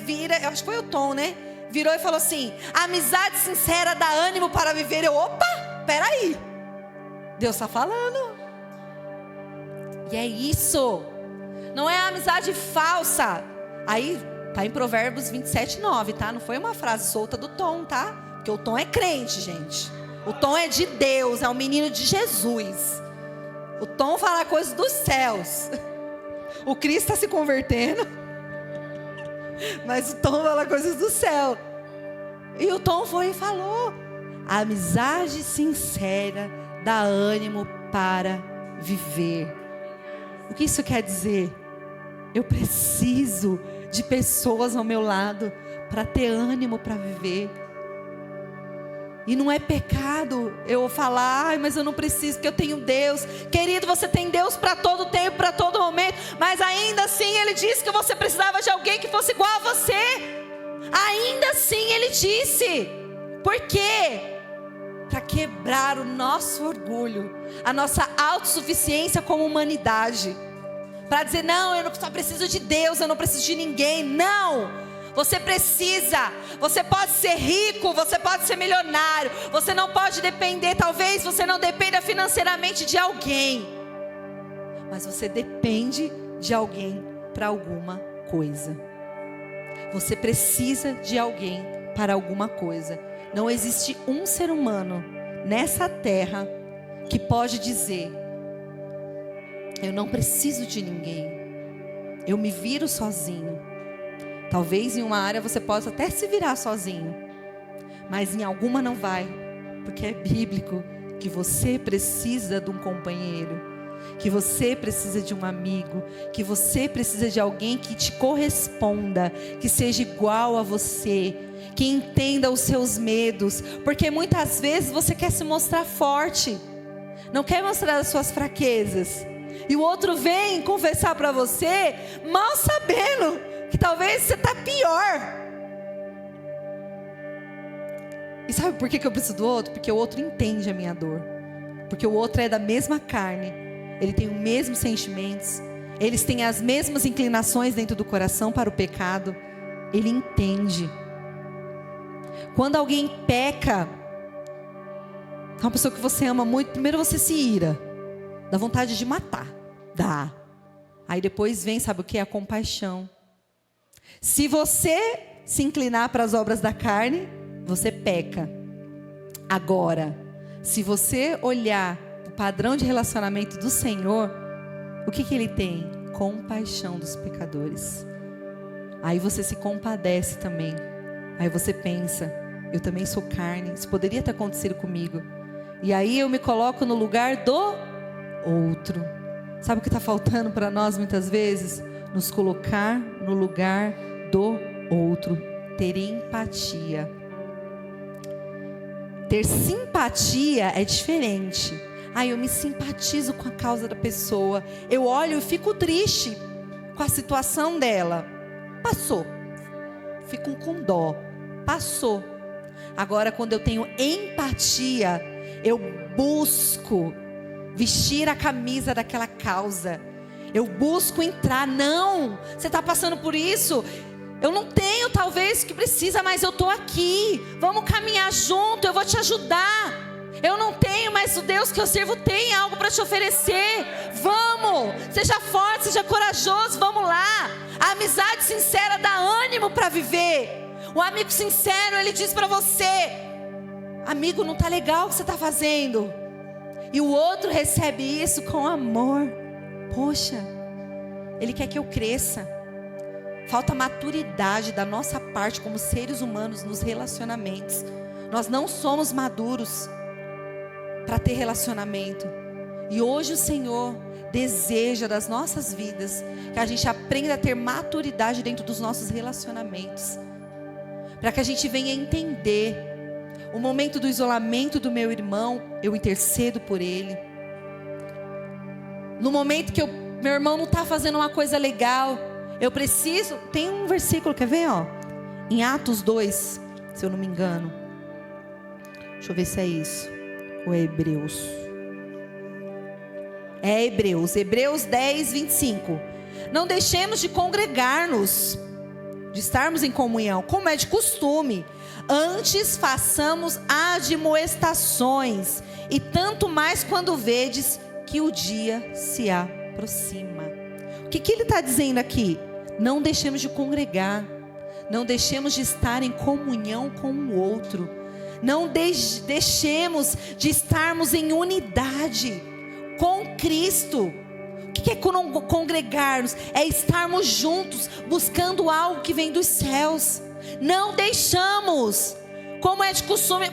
[SPEAKER 1] vira, eu acho que foi o Tom, né? Virou e falou assim, a amizade sincera dá ânimo para viver. Eu, opa, peraí. Deus está falando. E é isso. Não é a amizade falsa. Aí, tá em Provérbios 27:9, tá? Não foi uma frase solta do Tom, tá? Porque o Tom é crente, gente. O Tom é de Deus, é um menino de Jesus. O Tom fala coisas dos céus. O Cristo está se convertendo. Mas o Tom fala coisas do céu. E o Tom foi e falou: a amizade sincera dá ânimo para viver. O que isso quer dizer? Eu preciso de pessoas ao meu lado para ter ânimo para viver. E não é pecado eu falar, ai, mas eu não preciso porque eu tenho Deus. Querido, você tem Deus para todo tempo, para todo momento. Mas ainda assim Ele disse que você precisava de alguém que fosse igual a você. Ainda assim Ele disse. Por quê? Para quebrar o nosso orgulho, a nossa autossuficiência como humanidade. Para dizer, não, eu não só preciso de Deus, eu não preciso de ninguém. Não! Você precisa, você pode ser rico, você pode ser milionário, você não pode depender, talvez você não dependa financeiramente de alguém, mas você depende de alguém para alguma coisa. Você precisa de alguém para alguma coisa. Não existe um ser humano nessa terra que pode dizer, eu não preciso de ninguém, eu me viro sozinho. Talvez em uma área você possa até se virar sozinho, mas em alguma não vai, porque é bíblico que você precisa de um companheiro, que você precisa de um amigo, que você precisa de alguém que te corresponda, que seja igual a você, que entenda os seus medos, porque muitas vezes você quer se mostrar forte, não quer mostrar as suas fraquezas, e o outro vem confessar para você, mal sabendo que talvez você está pior. E sabe por que eu preciso do outro? Porque o outro entende a minha dor. Porque o outro é da mesma carne. Ele tem os mesmos sentimentos. Eles têm as mesmas inclinações dentro do coração para o pecado. Ele entende. Quando alguém peca, uma pessoa que você ama muito, primeiro você se ira. Dá vontade de matar. Dá. Aí depois vem, sabe o que? A compaixão. Se você se inclinar para as obras da carne, você peca. Agora, se você olhar o padrão de relacionamento do Senhor, o que Ele tem? Compaixão dos pecadores. Aí você se compadece também. Aí você pensa, eu também sou carne, isso poderia ter acontecido comigo. E aí eu me coloco no lugar do outro. Sabe o que está faltando para nós muitas vezes? Nos colocar no lugar do outro, ter empatia. Ter simpatia é diferente. Eu me simpatizo com a causa da pessoa, eu olho e fico triste com a situação dela. Passou. Fico com dó. Passou. Agora, quando eu tenho empatia, eu busco vestir a camisa daquela causa. Eu busco entrar. Não, você está passando por isso. Eu não tenho talvez o que precisa, mas eu estou aqui. Vamos caminhar junto, eu vou te ajudar. Eu não tenho, mas o Deus que eu sirvo tem algo para te oferecer. Vamos, seja forte, seja corajoso, vamos lá. A amizade sincera dá ânimo para viver. O amigo sincero, ele diz para você: amigo, não está legal o que você está fazendo. E o outro recebe isso com amor. Poxa, ele quer que eu cresça. Falta maturidade da nossa parte como seres humanos nos relacionamentos. Nós não somos maduros para ter relacionamento. E hoje o Senhor deseja das nossas vidas que a gente aprenda a ter maturidade dentro dos nossos relacionamentos, para que a gente venha entender o momento do isolamento do meu irmão, eu intercedo por ele. No momento que meu irmão não está fazendo uma coisa legal, eu preciso. Tem um versículo, quer ver? Em Atos 2, se eu não me engano. Deixa eu ver se é isso. Ou é Hebreus? É Hebreus 10, 25. Não deixemos de congregar-nos, de estarmos em comunhão, como é de costume. Antes façamos admoestações, e tanto mais quando vedes que o dia se aproxima. O que ele está dizendo aqui? Não deixemos de congregar, não deixemos de estar em comunhão com o outro, não deixemos de estarmos em unidade com Cristo. O que é congregar-nos? É estarmos juntos, buscando algo que vem dos céus. Não deixamos, como é de costume,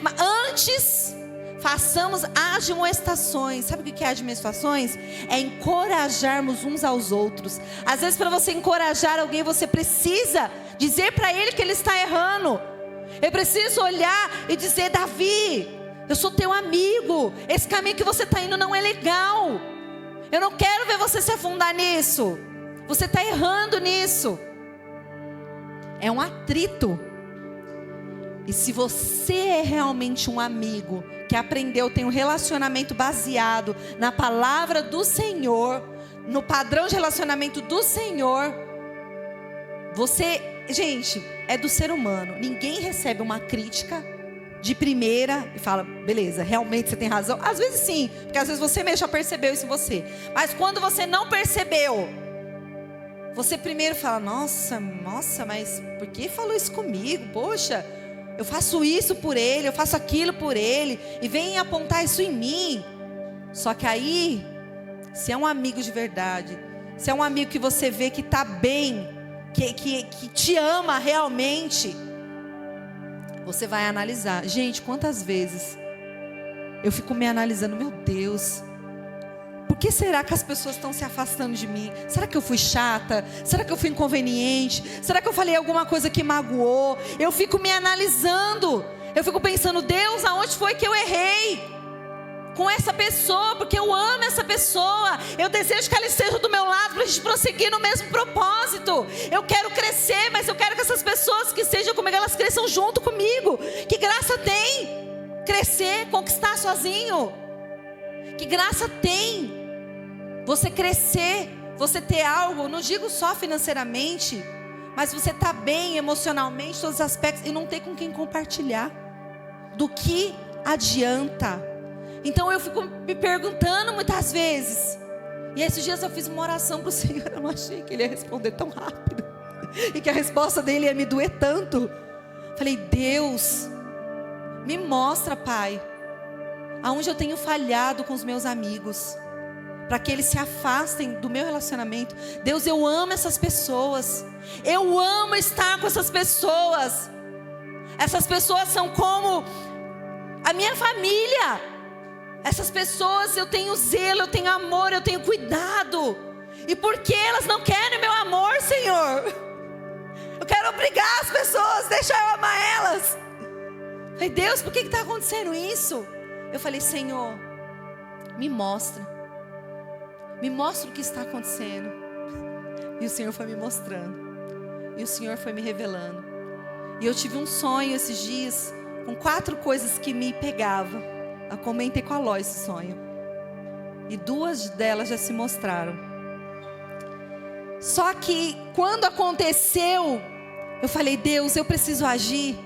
[SPEAKER 1] antes façamos admoestações. Sabe o que é admoestações? É encorajarmos uns aos outros. Às vezes, para você encorajar alguém, você precisa dizer para ele que ele está errando. Eu preciso olhar e dizer: Davi, eu sou teu amigo, esse caminho que você está indo não é legal, eu não quero ver você se afundar nisso, você está errando nisso. É um atrito. E se você é realmente um amigo que aprendeu, tem um relacionamento baseado na palavra do Senhor, no padrão de relacionamento do Senhor, você, gente, é do ser humano. Ninguém recebe uma crítica de primeira e fala: beleza, realmente você tem razão. Às vezes sim, porque às vezes você mesmo já percebeu isso em você. Mas quando você não percebeu, você primeiro fala: nossa, mas por que falou isso comigo? Poxa, eu faço isso por ele, eu faço aquilo por ele, e vem apontar isso em mim. Só que aí, se é um amigo de verdade, se é um amigo que você vê que está bem, que te ama realmente, você vai analisar. Gente, quantas vezes eu fico me analisando: meu Deus, por que será que as pessoas estão se afastando de mim? Será que eu fui chata? Será que eu fui inconveniente? Será que eu falei alguma coisa que magoou? Eu fico me analisando. Eu fico pensando: Deus, aonde foi que eu errei com essa pessoa? Porque eu amo essa pessoa, eu desejo que ela esteja do meu lado para a gente prosseguir no mesmo propósito. Eu quero crescer, mas eu quero que essas pessoas que estejam comigo, elas cresçam junto comigo. Que graça tem crescer, conquistar sozinho? Que graça tem você crescer, você ter algo, não digo só financeiramente, mas você tá bem emocionalmente, todos os aspectos, e não ter com quem compartilhar? Do que adianta? Então eu fico me perguntando muitas vezes. E esses dias eu fiz uma oração para o Senhor. Eu não achei que Ele ia responder tão rápido, e que a resposta dele ia me doer tanto. Falei: Deus, me mostra, Pai, aonde eu tenho falhado com os meus amigos, para que eles se afastem do meu relacionamento. Deus, eu amo essas pessoas, eu amo estar com essas pessoas. Essas pessoas são como a minha família. Essas pessoas, eu tenho zelo, eu tenho amor, eu tenho cuidado. E por que elas não querem meu amor, Senhor? Eu quero obrigar as pessoas, deixa eu amar elas. Falei: Deus, por que está acontecendo isso? Eu falei: Senhor, me mostra o que está acontecendo. E o Senhor foi me mostrando, e o Senhor foi me revelando. E eu tive um sonho esses dias, com 4 coisas que me pegavam. Eu comentei com a Ló esse sonho, e 2 delas já se mostraram. Só que quando aconteceu, eu falei: Deus, eu preciso agir.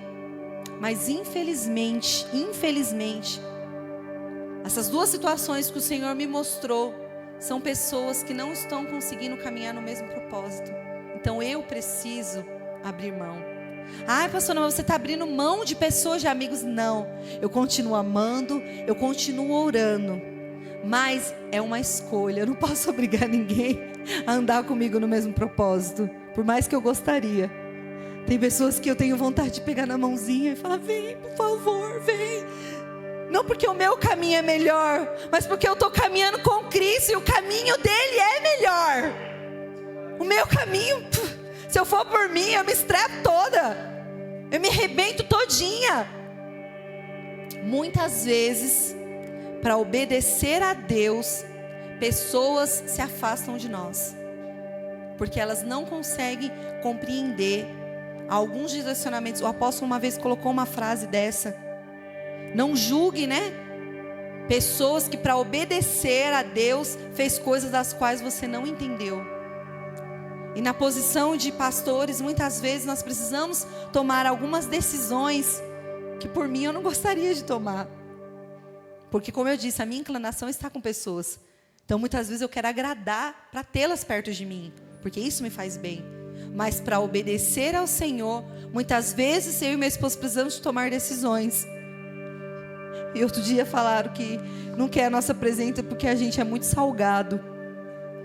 [SPEAKER 1] Mas infelizmente, essas 2 situações que o Senhor me mostrou são pessoas que não estão conseguindo caminhar no mesmo propósito. Então eu preciso abrir mão. Ai, pastor, mas você está abrindo mão de pessoas, de amigos? Não, eu continuo amando, eu continuo orando, mas é uma escolha. Eu não posso obrigar ninguém a andar comigo no mesmo propósito, por mais que eu gostaria. Tem pessoas que eu tenho vontade de pegar na mãozinha e falar: vem, por favor, vem. Não porque o meu caminho é melhor, mas porque eu estou caminhando com Cristo e o caminho dele é melhor. O meu caminho, se eu for por mim, eu me estrepo toda, eu me arrebento todinha. Muitas vezes, para obedecer a Deus, pessoas se afastam de nós, porque elas não conseguem compreender alguns direcionamentos. O apóstolo uma vez colocou uma frase dessa: não julgue, né? Pessoas que para obedecer a Deus fez coisas das quais você não entendeu. E na posição de pastores, muitas vezes nós precisamos tomar algumas decisões que por mim eu não gostaria de tomar. Porque, como eu disse, a minha inclinação está com pessoas. Então muitas vezes eu quero agradar para tê-las perto de mim, porque isso me faz bem. Mas para obedecer ao Senhor, muitas vezes eu e minha esposa precisamos de tomar decisões. E outro dia falaram que não quer a nossa presença porque a gente é muito salgado.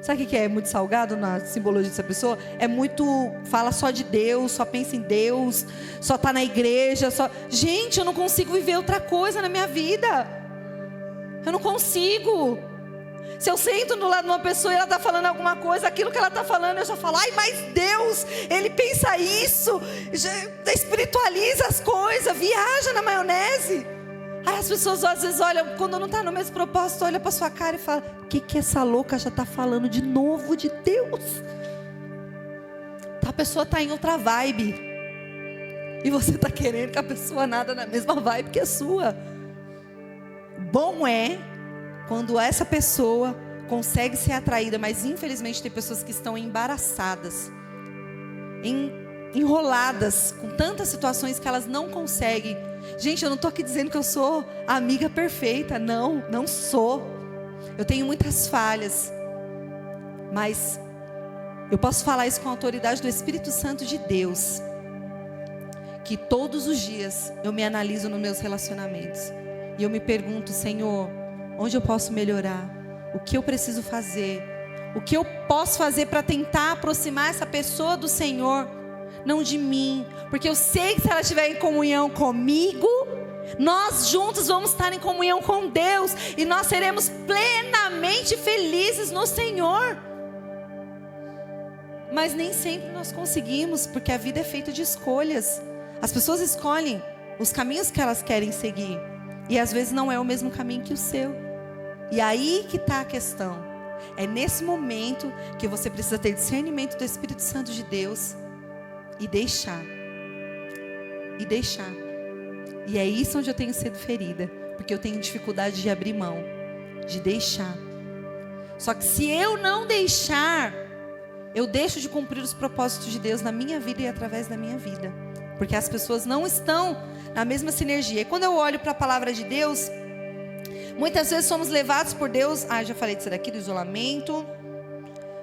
[SPEAKER 1] Sabe o que é muito salgado na simbologia dessa pessoa? É muito, fala só de Deus, só pensa em Deus, só está na igreja, só... Gente, eu não consigo viver outra coisa na minha vida. Eu não consigo. Se eu sento do lado de uma pessoa e ela está falando alguma coisa, aquilo que ela está falando, eu já falo, ai, mas Deus, Ele pensa isso, já espiritualiza as coisas, viaja na maionese. Aí as pessoas às vezes olham, quando não está no mesmo propósito, olha para sua cara e fala, o que essa louca já está falando de novo de Deus? A pessoa está em outra vibe, e você está querendo que a pessoa nada na mesma vibe que a sua. Bom é quando essa pessoa consegue ser atraída, mas infelizmente tem pessoas que estão embaraçadas, enroladas com tantas situações que elas não conseguem. Gente, eu não estou aqui dizendo que eu sou a amiga perfeita, não sou. Eu tenho muitas falhas, mas eu posso falar isso com a autoridade do Espírito Santo de Deus, que todos os dias eu me analiso nos meus relacionamentos, e eu me pergunto, Senhor, onde eu posso melhorar? O que eu preciso fazer? O que eu posso fazer para tentar aproximar essa pessoa do Senhor, não de mim? Porque eu sei que se ela estiver em comunhão comigo, nós juntos vamos estar em comunhão com Deus, e nós seremos plenamente felizes no Senhor. Mas nem sempre nós conseguimos, porque a vida é feita de escolhas. As pessoas escolhem os caminhos que elas querem seguir, e às vezes não é o mesmo caminho que o seu. E aí que está a questão. É nesse momento que você precisa ter discernimento do Espírito Santo de Deus e deixar. E é isso onde eu tenho sido ferida, porque eu tenho dificuldade de abrir mão, de deixar. Só que se eu não deixar, eu deixo de cumprir os propósitos de Deus na minha vida e através da minha vida, porque as pessoas não estão na mesma sinergia. E quando eu olho para a palavra de Deus, muitas vezes somos levados por Deus. Já falei disso daqui, do isolamento.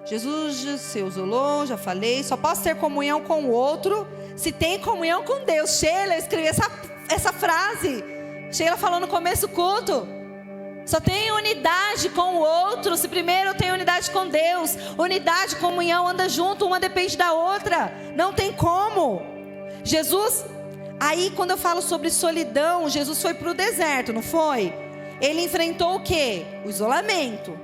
[SPEAKER 1] Jesus se isolou, já falei. Só posso ter comunhão com o outro se tem comunhão com Deus. Sheila, eu escrevi essa frase. Sheila falou no começo do culto. Só tem unidade com o outro se primeiro eu tenho unidade com Deus. Unidade, comunhão, anda junto, uma depende da outra. Não tem como. Jesus, aí quando eu falo sobre solidão, Jesus foi para o deserto, não foi? Ele enfrentou o quê? O isolamento.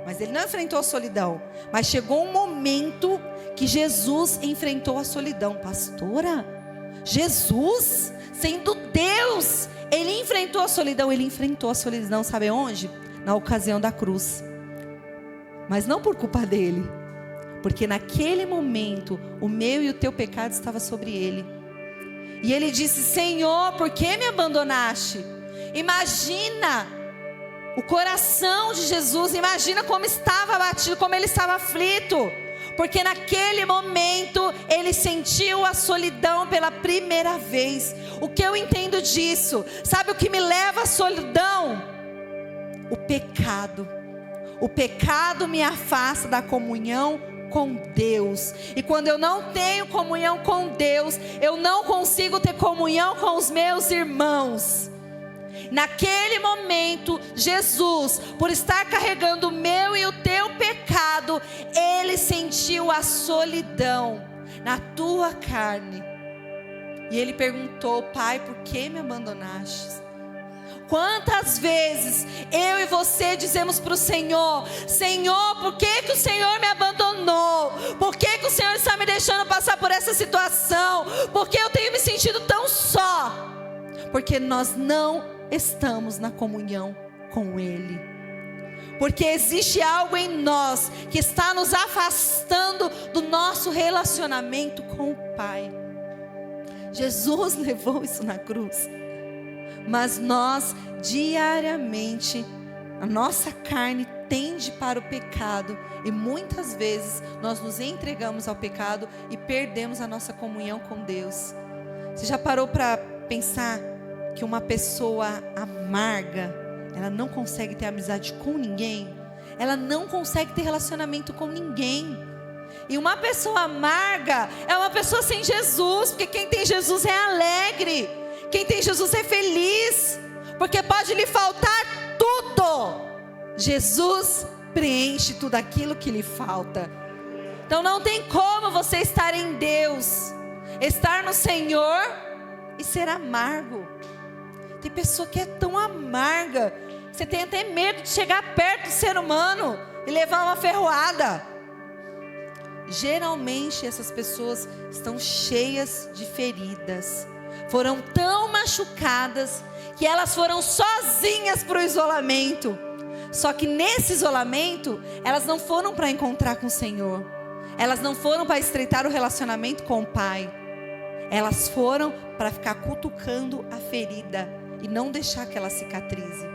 [SPEAKER 1] Mas ele não enfrentou a solidão. Mas chegou um momento que Jesus enfrentou a solidão. Pastora, Jesus, sendo Deus, ele enfrentou a solidão. Ele enfrentou a solidão, sabe onde? Na ocasião da cruz. Mas não por culpa dele, porque naquele momento o meu e o teu pecado estava sobre ele. E ele disse, Senhor, por que me abandonaste? Imagina o coração de Jesus, imagina como estava abatido, como ele estava aflito, porque naquele momento ele sentiu a solidão pela primeira vez. O que eu entendo disso? Sabe o que me leva à solidão? O pecado. O pecado me afasta da comunhão com Deus, e quando eu não tenho comunhão com Deus, eu não consigo ter comunhão com os meus irmãos. Naquele momento, Jesus, por estar carregando o meu e o teu pecado, ele sentiu a solidão na tua carne. E ele perguntou, Pai, por que me abandonaste? Quantas vezes eu e você dizemos para o Senhor: Senhor, por que o Senhor me abandonou? Por que o Senhor está me deixando passar por essa situação? Por que eu tenho me sentido tão só? Porque nós não estamos na comunhão com Ele. Porque existe algo em nós que está nos afastando do nosso relacionamento com o Pai. Jesus levou isso na cruz. Mas nós, diariamente, a nossa carne tende para o pecado. E muitas vezes nós nos entregamos ao pecado e perdemos a nossa comunhão com Deus. Você já parou para pensar que uma pessoa amarga, ela não consegue ter amizade com ninguém? Ela não consegue ter relacionamento com ninguém. E uma pessoa amarga é uma pessoa sem Jesus, porque quem tem Jesus é alegre. Quem tem Jesus é feliz, porque pode lhe faltar tudo. Jesus preenche tudo aquilo que lhe falta. Então não tem como você estar em Deus, estar no Senhor e ser amargo. Tem pessoa que é tão amarga, você tem até medo de chegar perto do ser humano e levar uma ferroada. Geralmente essas pessoas estão cheias de feridas. Foram tão machucadas que elas foram sozinhas para o isolamento. Só que nesse isolamento, elas não foram para encontrar com o Senhor. Elas não foram para estreitar o relacionamento com o Pai. Elas foram para ficar cutucando a ferida e não deixar que ela cicatrize.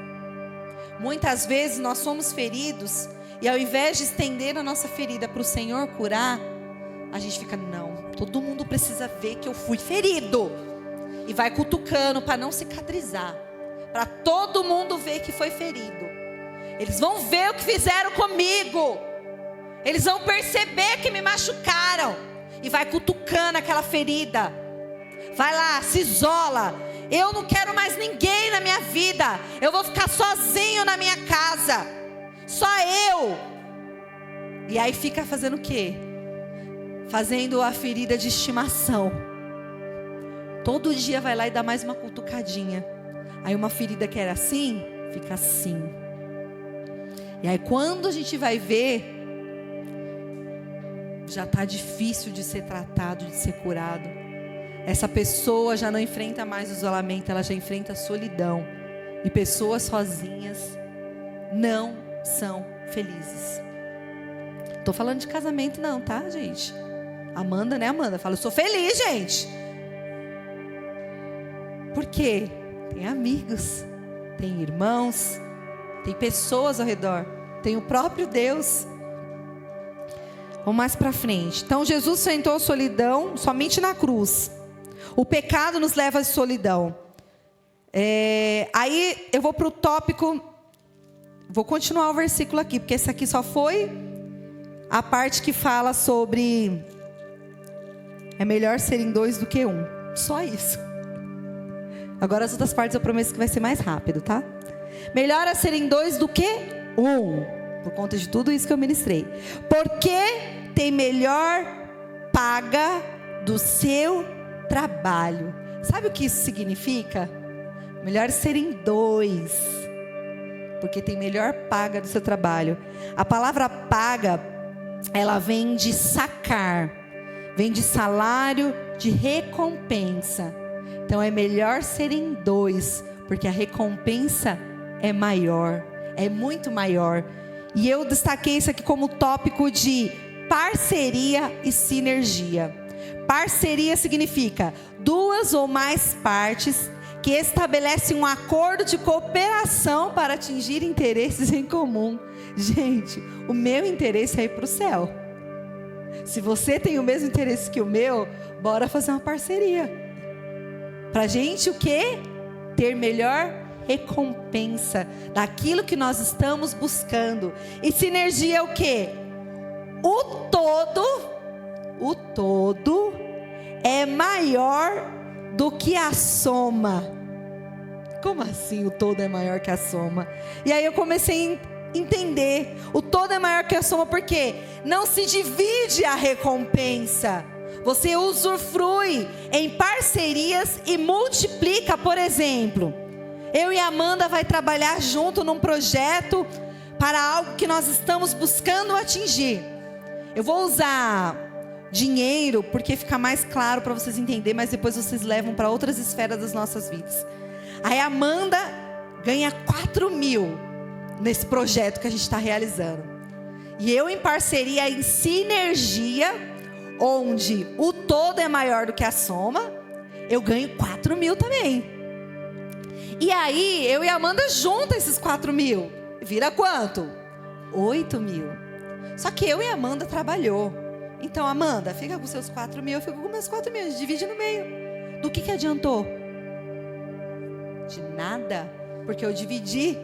[SPEAKER 1] Muitas vezes nós somos feridos e ao invés de estender a nossa ferida para o Senhor curar, a gente fica: não, todo mundo precisa ver que eu fui ferido. E vai cutucando para não cicatrizar, para todo mundo ver que foi ferido. Eles vão ver o que fizeram comigo, eles vão perceber que me machucaram, e vai cutucando aquela ferida. Vai lá, se isola. Eu não quero mais ninguém na minha vida, eu vou ficar sozinho na minha casa, só eu. E aí fica fazendo o quê? Fazendo a ferida de estimação. Todo dia vai lá e dá mais uma cutucadinha. Aí uma ferida que era assim, fica assim. E aí quando a gente vai ver, já está difícil de ser tratado, de ser curado. Essa pessoa já não enfrenta mais o isolamento, ela já enfrenta a solidão. E pessoas sozinhas não são felizes. Estou falando de casamento não, tá, gente? Amanda, né, Amanda? Fala: eu sou feliz, gente. Por quê? Tem amigos, tem irmãos, tem pessoas ao redor, tem o próprio Deus. Vamos mais para frente. Então Jesus enfrentou a solidão somente na cruz. O pecado nos leva à solidão. Aí eu vou para o tópico. Vou continuar o versículo aqui, porque esse aqui só foi a parte que fala sobre é melhor serem dois do que um. Só isso. Agora as outras partes eu prometo que vai ser mais rápido, tá? Melhor é serem dois do que um, por conta de tudo isso que eu ministrei. Porque tem melhor paga do seu trabalho. Sabe o que isso significa? Melhor é serem dois, porque tem melhor paga do seu trabalho. A palavra paga, ela vem de sacar, vem de salário, de recompensa. Então é melhor serem dois, porque a recompensa é maior, é muito maior. E eu destaquei isso aqui como tópico de parceria e sinergia. Parceria significa duas ou mais partes que estabelecem um acordo de cooperação para atingir interesses em comum. Gente, o meu interesse é ir para o céu. Se você tem o mesmo interesse que o meu, bora fazer uma parceria. Pra gente o quê? Ter melhor recompensa daquilo que nós estamos buscando. E sinergia é o quê? O todo é maior do que a soma. Como assim o todo é maior que a soma? E aí eu comecei a entender. O todo é maior que a soma porque não se divide a recompensa. Você usufrui em parcerias e multiplica. Por exemplo, Eu e a Amanda vai trabalhar junto num projeto para algo que nós estamos buscando atingir. Eu vou usar dinheiro porque fica mais claro para vocês entenderem, mas depois vocês levam para outras esferas das nossas vidas. Aí a Amanda ganha 4.000 nesse projeto que a gente está realizando. E eu, em parceria, em sinergia, onde o todo é maior do que a soma, eu ganho 4.000 também. E aí, eu e a Amanda juntam esses 4.000. Vira quanto? 8.000. Só que eu e a Amanda trabalhou. Então, Amanda, fica com seus 4.000, eu fico com meus 4.000. A gente divide no meio. Do que adiantou? De nada. Porque eu dividi.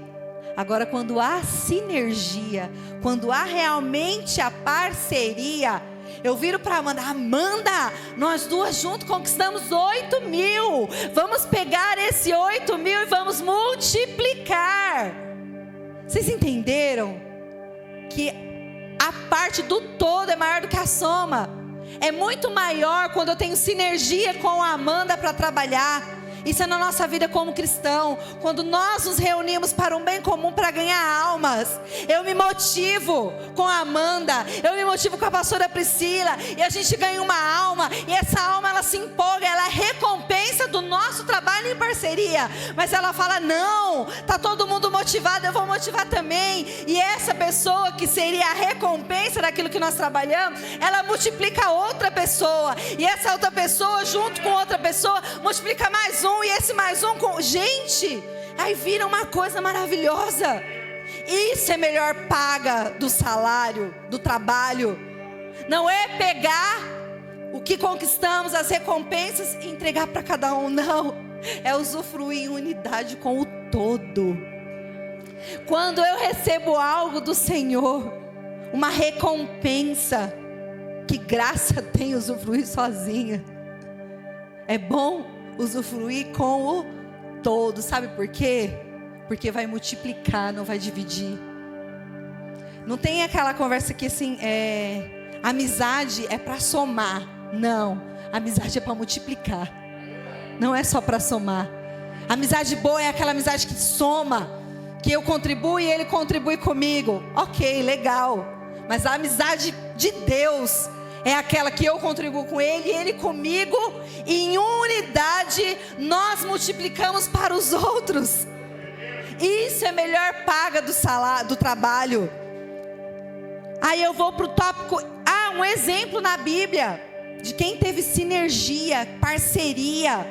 [SPEAKER 1] Agora, quando há sinergia, quando há realmente a parceria, eu viro para Amanda: Amanda, nós duas juntos conquistamos 8.000. Vamos pegar esse 8.000 e vamos multiplicar. Vocês entenderam? Que a parte do todo é maior do que a soma. É muito maior quando eu tenho sinergia com a Amanda para trabalhar. Isso é na nossa vida como cristão. Quando nós nos reunimos para um bem comum, para ganhar almas. Eu me motivo com a Amanda. Eu me motivo com a pastora Priscila. E a gente ganha uma alma. E essa alma, ela se empolga. Ela é recompensa do nosso trabalho em parceria. Mas ela fala: não, está todo mundo motivado, eu vou motivar também. E essa pessoa que seria a recompensa daquilo que nós trabalhamos, ela multiplica outra pessoa. E essa outra pessoa, junto com outra pessoa, multiplica mais um. E esse mais um com... Gente, aí vira uma coisa maravilhosa. Isso é melhor paga do salário, do trabalho. Não é pegar o que conquistamos, as recompensas, e entregar para cada um. Não, é usufruir em unidade com o todo. Quando eu recebo algo do Senhor, uma recompensa, que graça tem usufruir sozinha. É bom usufruir com o todo. Sabe por quê? Porque vai multiplicar, não vai dividir. Não tem aquela conversa que assim, amizade é para somar. Não, amizade é para multiplicar. Não é só para somar. Amizade boa é aquela amizade que soma, que eu contribuo e ele contribui comigo. Ok, legal. Mas a amizade de Deus é aquela que eu contribuo com ele e ele comigo. E em unidade nós multiplicamos para os outros. Isso é melhor paga do salário, do trabalho. Aí eu vou para o tópico. Um exemplo na Bíblia de quem teve sinergia, parceria.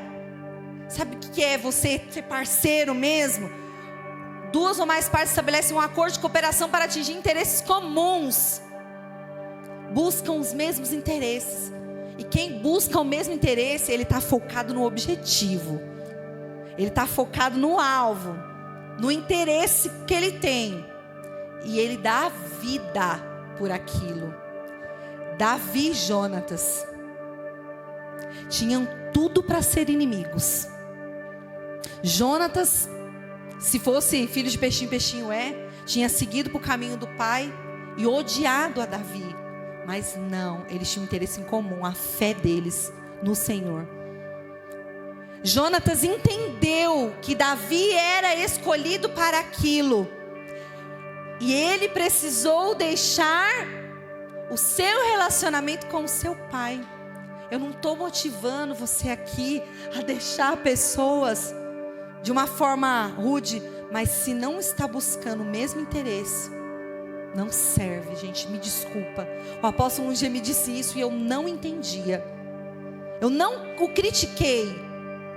[SPEAKER 1] Sabe o que é você ser parceiro mesmo? 2 ou mais partes estabelecem um acordo de cooperação para atingir interesses comuns. Buscam os mesmos interesses. E quem busca o mesmo interesse, ele está focado no objetivo. Ele está focado no alvo, no interesse que ele tem. E ele dá vida por aquilo. Davi e Jonatas tinham tudo para ser inimigos. Jonatas, se fosse filho de peixinho, peixinho tinha seguido para o caminho do pai e odiado a Davi. Mas não, eles tinham um interesse em comum, a fé deles no Senhor. Jonatas entendeu que Davi era escolhido para aquilo. E ele precisou deixar o seu relacionamento com o seu pai. Eu não estou motivando você aqui a deixar pessoas de uma forma rude, mas se não está buscando o mesmo interesse, não serve, gente, me desculpa. O apóstolo um dia me disse isso e eu não entendia. Eu não o critiquei,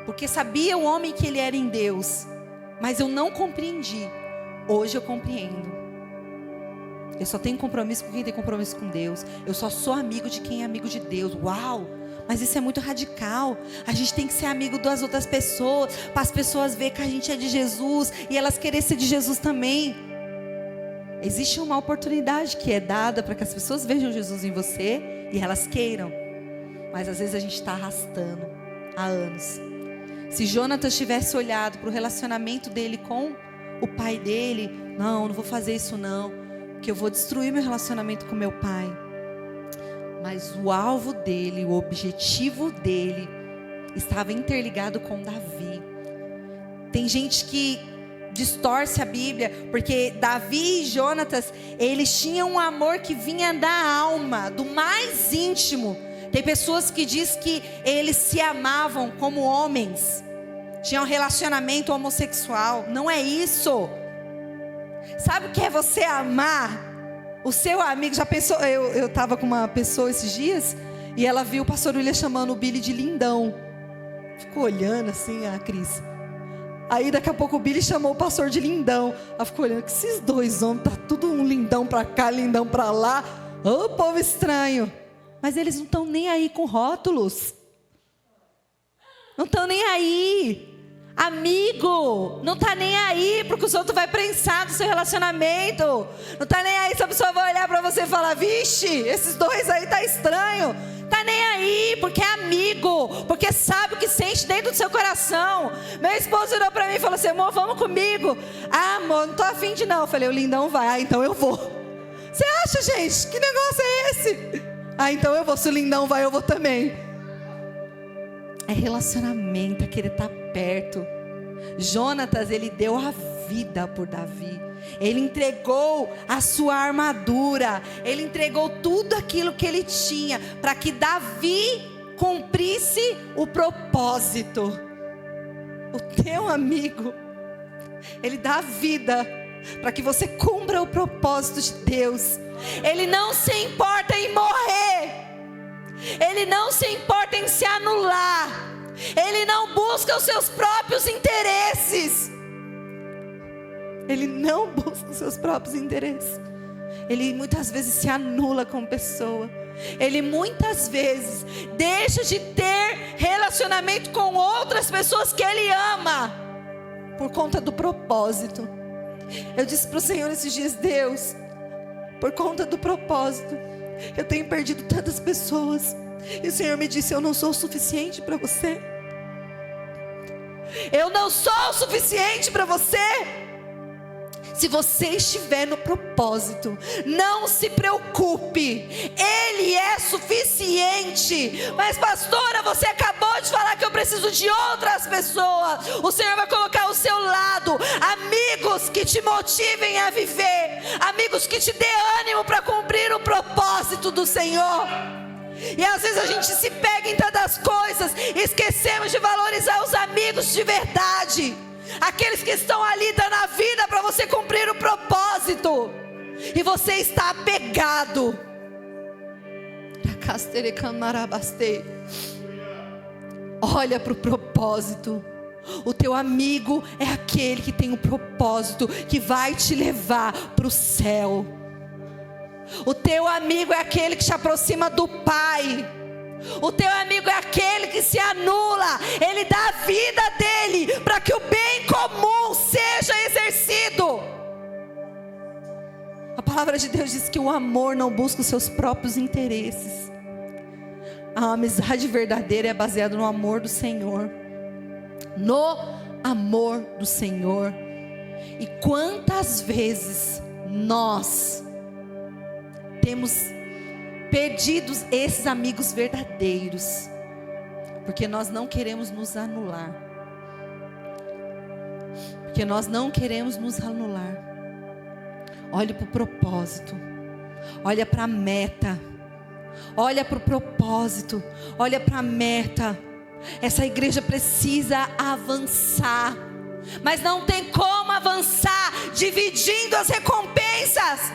[SPEAKER 1] porque sabia o homem que ele era em Deus, mas eu não compreendi. Hoje eu compreendo. Eu só tenho compromisso com quem tem compromisso com Deus. Eu só sou amigo de quem é amigo de Deus. Uau! Mas isso é muito radical. A gente tem que ser amigo das outras pessoas, para as pessoas verem que a gente é de Jesus e elas querem ser de Jesus também. Existe uma oportunidade que é dada para que as pessoas vejam Jesus em você e elas queiram. Mas às vezes a gente está arrastando há anos. Se Jonatas tivesse olhado para o relacionamento dele com o pai dele, não vou fazer isso não, porque eu vou destruir meu relacionamento com meu pai. Mas o alvo dele, o objetivo dele estava interligado com Davi. Tem gente que distorce a Bíblia, porque Davi e Jonatas, eles tinham um amor que vinha da alma, do mais íntimo. Tem pessoas que dizem que eles se amavam como homens, tinham um relacionamento homossexual. Não é isso. Sabe o que é você amar o seu amigo? Já pensou? Eu estava com uma pessoa esses dias e ela viu o pastor William chamando o Billy de lindão. Ficou olhando assim, a Cris. Aí daqui a pouco o Billy chamou o pastor de lindão. Ela ficou olhando, que esses dois homens, tá tudo um lindão pra cá, lindão pra lá. Ô, povo estranho. Mas eles não estão nem aí com rótulos. Não estão nem aí. Amigo, não está nem aí porque os outros vão pensar do seu relacionamento. Não está nem aí se a pessoa vai olhar para você e falar, vixe, esses dois aí tá estranho. Tá nem aí, porque é amigo, porque sabe o que sente dentro do seu coração. Meu esposo virou para mim e falou assim, amor, vamos comigo. Ah, amor, não tô afim de não. Eu falei, o lindão vai. Ah, então eu vou. Você acha, gente? Que negócio é esse? Ah, então eu vou. Se o lindão vai, eu vou também. É relacionamento, é querer estar perto. Jonatas, ele deu a vida por Davi. Ele entregou a sua armadura. Ele entregou tudo aquilo que ele tinha para que Davi cumprisse o propósito. O teu amigo, ele dá a vida para que você cumpra o propósito de Deus. Ele não se importa em morrer. Ele não se importa em se anular. Ele não busca os seus próprios interesses. Ele não busca os seus próprios interesses. Ele muitas vezes se anula como pessoa. Ele muitas vezes deixa de ter relacionamento com outras pessoas que ele ama por conta do propósito. Eu disse para o Senhor esses dias, Deus, por conta do propósito, eu tenho perdido tantas pessoas. E o Senhor me disse, eu não sou o suficiente para você. Eu não sou o suficiente para você. Se você estiver no propósito, não se preocupe, Ele é suficiente. Mas pastora, você acabou de falar que eu preciso de outras pessoas. O Senhor vai colocar ao seu lado amigos que te motivem a viver, amigos que te dê ânimo para cumprir o propósito do Senhor. E às vezes a gente se pega em tantas coisas, esquecemos de valorizar os amigos de verdade, aqueles que estão ali dando a vida para você cumprir o propósito, e você está apegado. Olha para o propósito. O teu amigo é aquele que tem um propósito, que vai te levar para o céu. O teu amigo é aquele que te aproxima do Pai. O teu amigo é aquele que se anula. Ele dá a vida dele para que o bem comum seja exercido. A palavra de Deus diz que o amor não busca os seus próprios interesses. A amizade verdadeira é baseada no amor do Senhor. No amor do Senhor. E quantas vezes nós temos perdido esses amigos verdadeiros, porque nós não queremos nos anular. Porque nós não queremos nos anular. Olha para o propósito. Olha para a meta. Olha para o propósito. Olha para a meta. Essa igreja precisa avançar. Mas não tem como avançar dividindo as recompensas.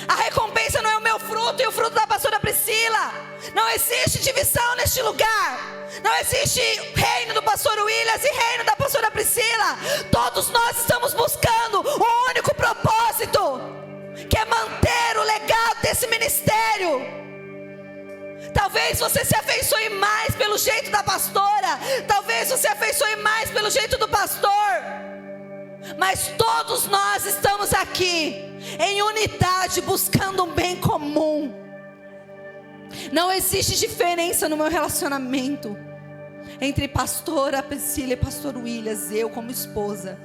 [SPEAKER 1] A recompensa não é o meu fruto e o fruto da pastora Priscila. Não existe divisão neste lugar. Não existe reino do pastor Williams e reino da pastora Priscila. Todos nós estamos buscando um único propósito, que é manter o legado desse ministério. Talvez você se afeiçoe mais pelo jeito da pastora, talvez você se afeiçoe mais pelo jeito do pastor, mas todos nós estamos aqui em unidade, buscando um bem comum. Não existe diferença no meu relacionamento entre pastora Priscila e pastor Williams. Eu como esposa,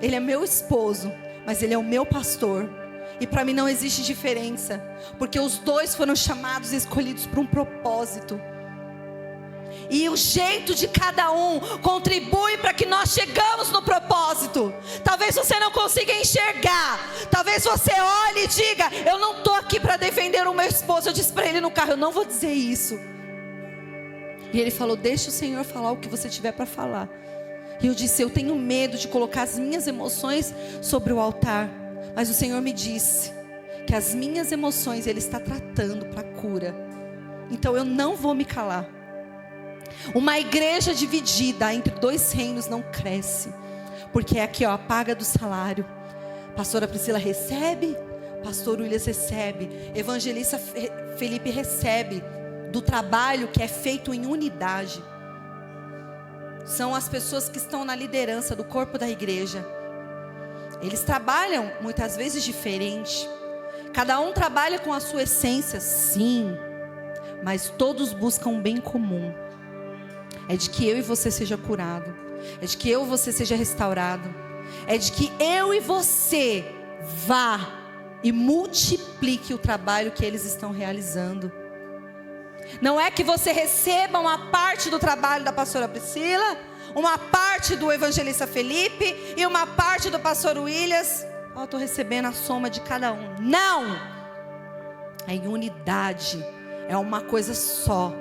[SPEAKER 1] ele é meu esposo, mas ele é o meu pastor. E para mim não existe diferença, porque os dois foram chamados e escolhidos para um propósito. E o jeito de cada um contribui para que nós chegamos no propósito. Talvez você não consiga enxergar. Talvez você olhe e diga: eu não estou aqui para defender o meu esposo. Eu disse para ele no carro: eu não vou dizer isso. E ele falou: deixa o Senhor falar o que você tiver para falar. E eu disse: eu tenho medo de colocar as minhas emoções sobre o altar. Mas o Senhor me disse que as minhas emoções Ele está tratando para cura. Então eu não vou me calar. Uma igreja dividida entre dois reinos não cresce. Porque é aqui, ó, a paga do salário. Pastora Priscila recebe, Pastor Williams recebe, Evangelista Felipe recebe do trabalho que é feito em unidade. São as pessoas que estão na liderança do corpo da igreja. Eles trabalham muitas vezes diferente. Cada um trabalha com a sua essência, sim, mas todos buscam um bem comum. É de que eu e você seja curado. É de que eu e você seja restaurado. É de que eu e você vá e multiplique o trabalho que eles estão realizando. Não é que você receba uma parte do trabalho da pastora Priscila, uma parte do evangelista Felipe e uma parte do pastor Williams. Eu estou recebendo a soma de cada um. Não! É em unidade. É uma coisa só.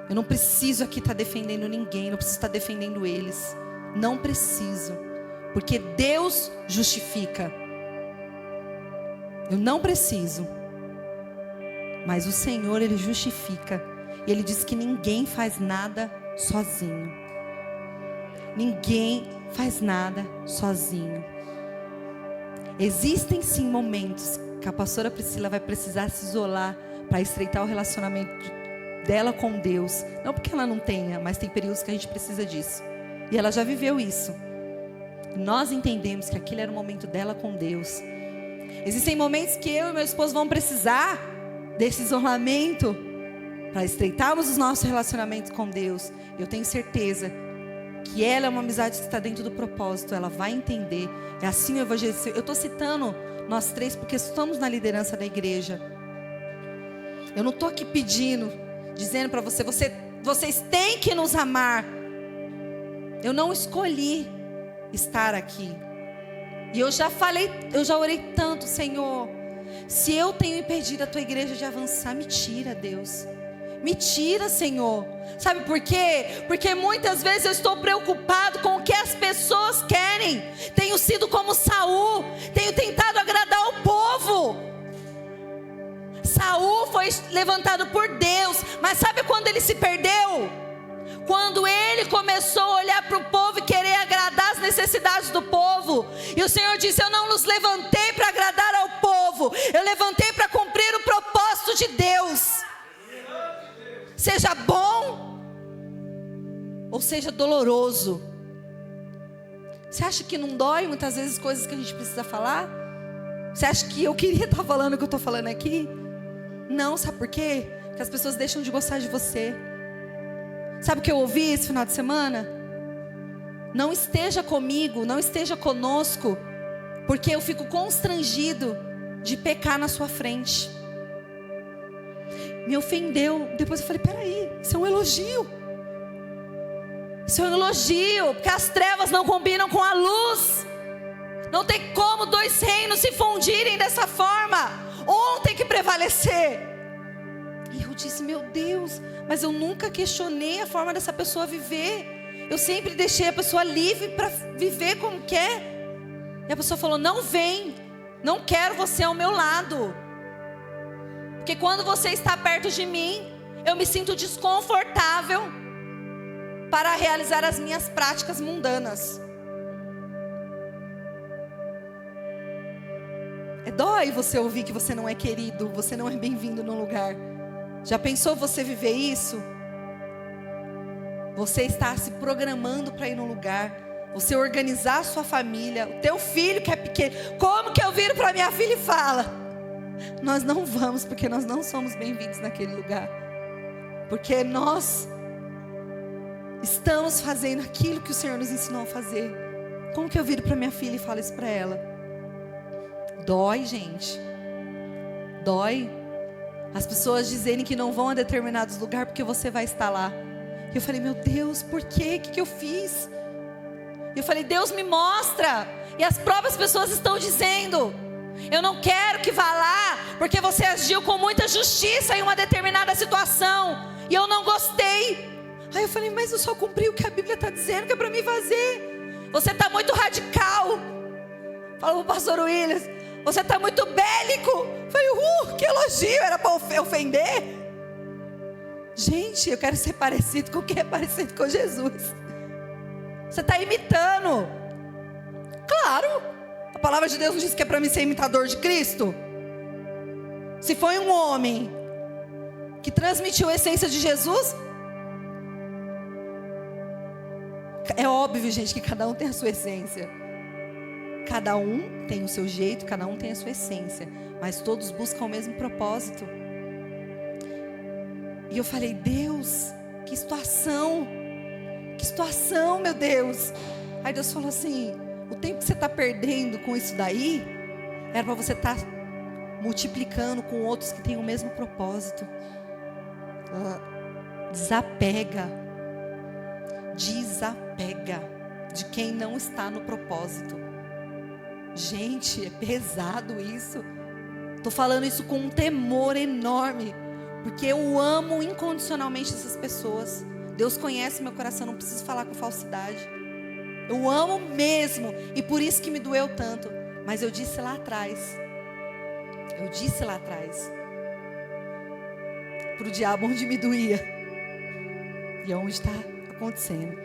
[SPEAKER 1] Eu não preciso aqui estar defendendo ninguém. Não preciso estar defendendo eles. Não preciso. Porque Deus justifica. Eu não preciso. Mas o Senhor, Ele justifica. E Ele diz que ninguém faz nada sozinho. Ninguém faz nada sozinho. Existem sim momentos que a pastora Priscila vai precisar se isolar para estreitar o relacionamento dela com Deus. Não porque ela não tenha, mas tem períodos que a gente precisa disso. E ela já viveu isso. Nós entendemos que aquele era o momento dela com Deus. Existem momentos que eu e meu esposo vamos precisar desse isolamento para estreitarmos os nossos relacionamentos com Deus. Eu tenho certeza que ela é uma amizade que está dentro do propósito. Ela vai entender. É assim o evangelho. Eu estou citando nós três porque estamos na liderança da igreja. Eu não estou aqui pedindo, dizendo para vocês têm que nos amar. Eu não escolhi estar aqui. E eu já falei, eu já orei tanto: Senhor, se eu tenho impedido a tua igreja de avançar, me tira, Deus. Me tira, Senhor. Sabe por quê? Porque muitas vezes eu estou preocupado com o que as pessoas querem. Tenho sido como Saul. Tenho tentado agradar o povo. Saul foi levantado por Deus. Mas sabe quando ele se perdeu? Quando ele começou a olhar para o povo e querer agradar as necessidades do povo. E o Senhor disse: eu não nos levantei para agradar ao povo. Eu levantei para cumprir o propósito de Deus. Seja bom ou seja doloroso. Você acha que não dói muitas vezes coisas que a gente precisa falar? Você acha que eu queria estar falando o que eu estou falando aqui? Não, sabe por quê? Porque as pessoas deixam de gostar de você. Sabe o que eu ouvi esse final de semana? Não esteja comigo, não esteja conosco, porque eu fico constrangido de pecar na sua frente. Me ofendeu. Depois eu falei: peraí, isso é um elogio. Isso é um elogio, porque as trevas não combinam com a luz. Não tem como dois reinos se fundirem dessa forma. Um tem que prevalecer. E eu disse: meu Deus, mas eu nunca questionei a forma dessa pessoa viver. Eu sempre deixei a pessoa livre para viver como quer. E a pessoa falou: não vem, não quero você ao meu lado. Porque quando você está perto de mim, eu me sinto desconfortável para realizar as minhas práticas mundanas. Dói você ouvir que você não é querido, você não é bem-vindo no lugar. Já pensou você viver isso? Você está se programando para ir no lugar. Você organizar a sua família, o teu filho que é pequeno. Como que eu viro para minha filha e falo: nós não vamos, porque nós não somos bem-vindos naquele lugar. Porque nós estamos fazendo aquilo que o Senhor nos ensinou a fazer. Como que eu viro para minha filha e falo isso para ela? Dói, gente. Dói. As pessoas dizerem que não vão a determinados lugares porque você vai estar lá. Eu falei, meu Deus, por quê? O que eu fiz? Eu falei, Deus me mostra. E as próprias pessoas estão dizendo, eu não quero que vá lá, porque você agiu com muita justiça em uma determinada situação, e eu não gostei. Aí eu falei, mas eu só cumpri o que a Bíblia está dizendo que é para mim fazer. Você está muito radical. Falou o pastor Williams, você está muito bélico. Eu falei, que elogio, era para ofender? Gente, eu quero ser parecido com quem é parecido com Jesus. Você está imitando. Claro, a palavra de Deus não diz que é para mim ser imitador de Cristo. Se foi um homem que transmitiu a essência de Jesus, é óbvio, gente, que cada um tem a sua essência. Cada um tem o seu jeito, cada um tem a sua essência, mas todos buscam o mesmo propósito. E eu falei, Deus, que situação, meu Deus. Aí Deus falou assim, o tempo que você está perdendo com isso daí, era para você estar multiplicando com outros que têm o mesmo propósito. Desapega de quem não está no propósito. Gente, é pesado isso. Estou falando isso com um temor enorme, porque eu amo incondicionalmente essas pessoas. Deus conhece meu coração, não preciso falar com falsidade. Eu amo mesmo, e por isso que me doeu tanto. Mas eu disse lá atrás, para o diabo onde me doía, e onde está acontecendo.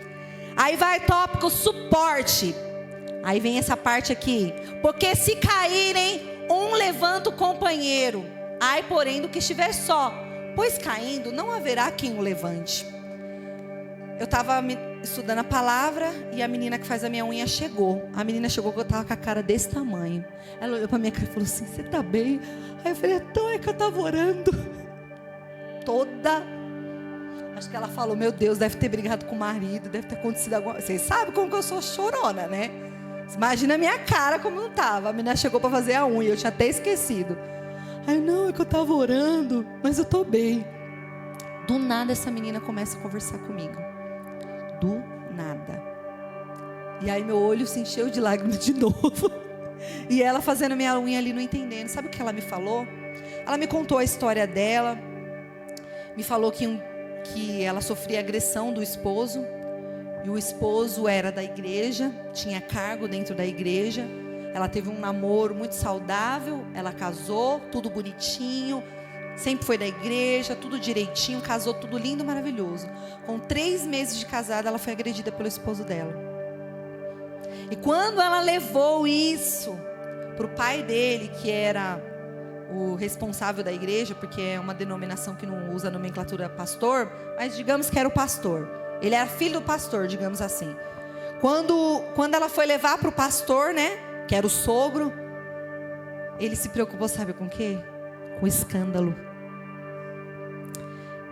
[SPEAKER 1] Aí vai tópico suporte. Aí vem essa parte aqui. Porque se caírem, um levanta o companheiro. Ai, porém, do que estiver só, pois caindo, não haverá quem o levante. Eu estava estudando a palavra, e a menina que faz a minha unha chegou. A menina chegou que eu estava com a cara desse tamanho. Ela olhou para minha cara e falou assim, você está bem? Aí eu falei, é que eu estava orando. Acho que ela falou, meu Deus, deve ter brigado com o marido, deve ter acontecido alguma coisa. Vocês sabem como que eu sou chorona, né? Imagina a minha cara como não estava. A menina chegou para fazer a unha, eu tinha até esquecido. Aí, não, é que eu estava orando, mas eu estou bem. Do nada essa menina começa a conversar comigo. Do nada. E aí meu olho se encheu de lágrimas de novo. E ela fazendo minha unha ali, não entendendo. Sabe o que ela me falou? Ela me contou a história dela. Me falou que ela sofria agressão do esposo. E o esposo era da igreja, tinha cargo dentro da igreja. Ela teve um namoro muito saudável. Ela casou, tudo bonitinho. Sempre foi da igreja, tudo direitinho. Casou, tudo lindo, maravilhoso. Com 3 meses de casada, ela foi agredida pelo esposo dela. E quando ela levou isso para o pai dele, que era o responsável da igreja, porque é uma denominação que não usa a nomenclatura pastor, mas digamos que era o pastor. Ele era filho do pastor, digamos assim. Quando ela foi levar para o pastor, né, que era o sogro, ele se preocupou, sabe com o quê? Com escândalo.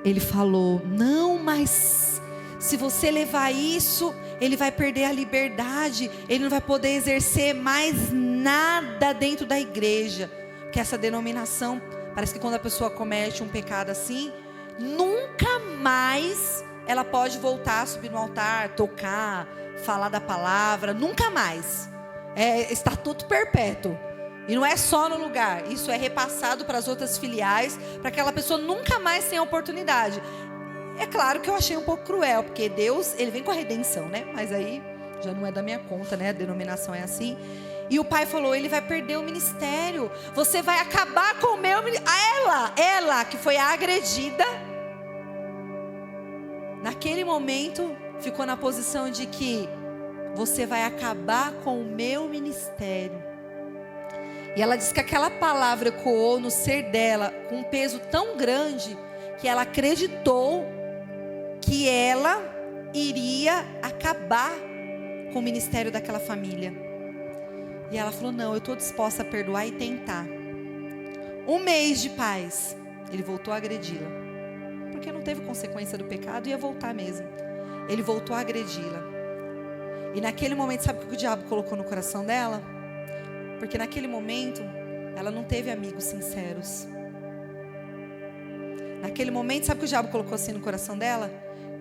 [SPEAKER 1] Ele falou, não, mas se você levar isso, ele vai perder a liberdade, ele não vai poder exercer mais nada dentro da igreja. Que essa denominação, parece que quando a pessoa comete um pecado assim, nunca mais ela pode voltar a subir no altar, tocar, falar da palavra, nunca mais. É estatuto perpétuo. E não é só no lugar, isso é repassado para as outras filiais, para que aquela pessoa nunca mais tenha oportunidade. É claro que eu achei um pouco cruel, porque Deus, ele vem com a redenção, né? Mas aí já não é da minha conta, né? A denominação é assim. E o pai falou, ele vai perder o ministério. Você vai acabar com o meu ministério. Ela que foi agredida, naquele momento, ficou na posição de que você vai acabar com o meu ministério. E ela disse que aquela palavra ecoou no ser dela com um peso tão grande, que ela acreditou que ela iria acabar com o ministério daquela família. E ela falou, não, eu estou disposta a perdoar e tentar. 1 mês de paz, ele voltou a agredi-la. Porque não teve consequência do pecado, ia voltar mesmo. Ele voltou a agredi-la. E naquele momento, sabe o que o diabo colocou no coração dela? Porque naquele momento, ela não teve amigos sinceros. Naquele momento, sabe o que o diabo colocou assim no coração dela?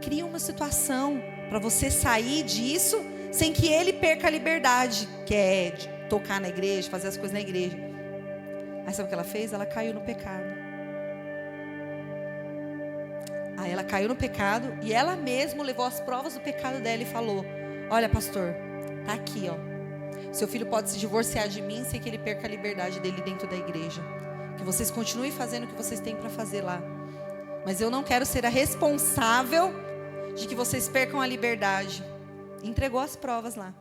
[SPEAKER 1] cria uma situação para você sair disso sem que ele perca a liberdade, que é de tocar na igreja, fazer as coisas na igreja. Aí sabe o que ela fez? Ela caiu no pecado. Aí ela caiu no pecado e ela mesma levou as provas do pecado dela e falou: olha, pastor, tá aqui, ó. Seu filho pode se divorciar de mim sem que ele perca a liberdade dele dentro da igreja. Que vocês continuem fazendo o que vocês têm para fazer lá. Mas eu não quero ser a responsável de que vocês percam a liberdade. Entregou as provas lá.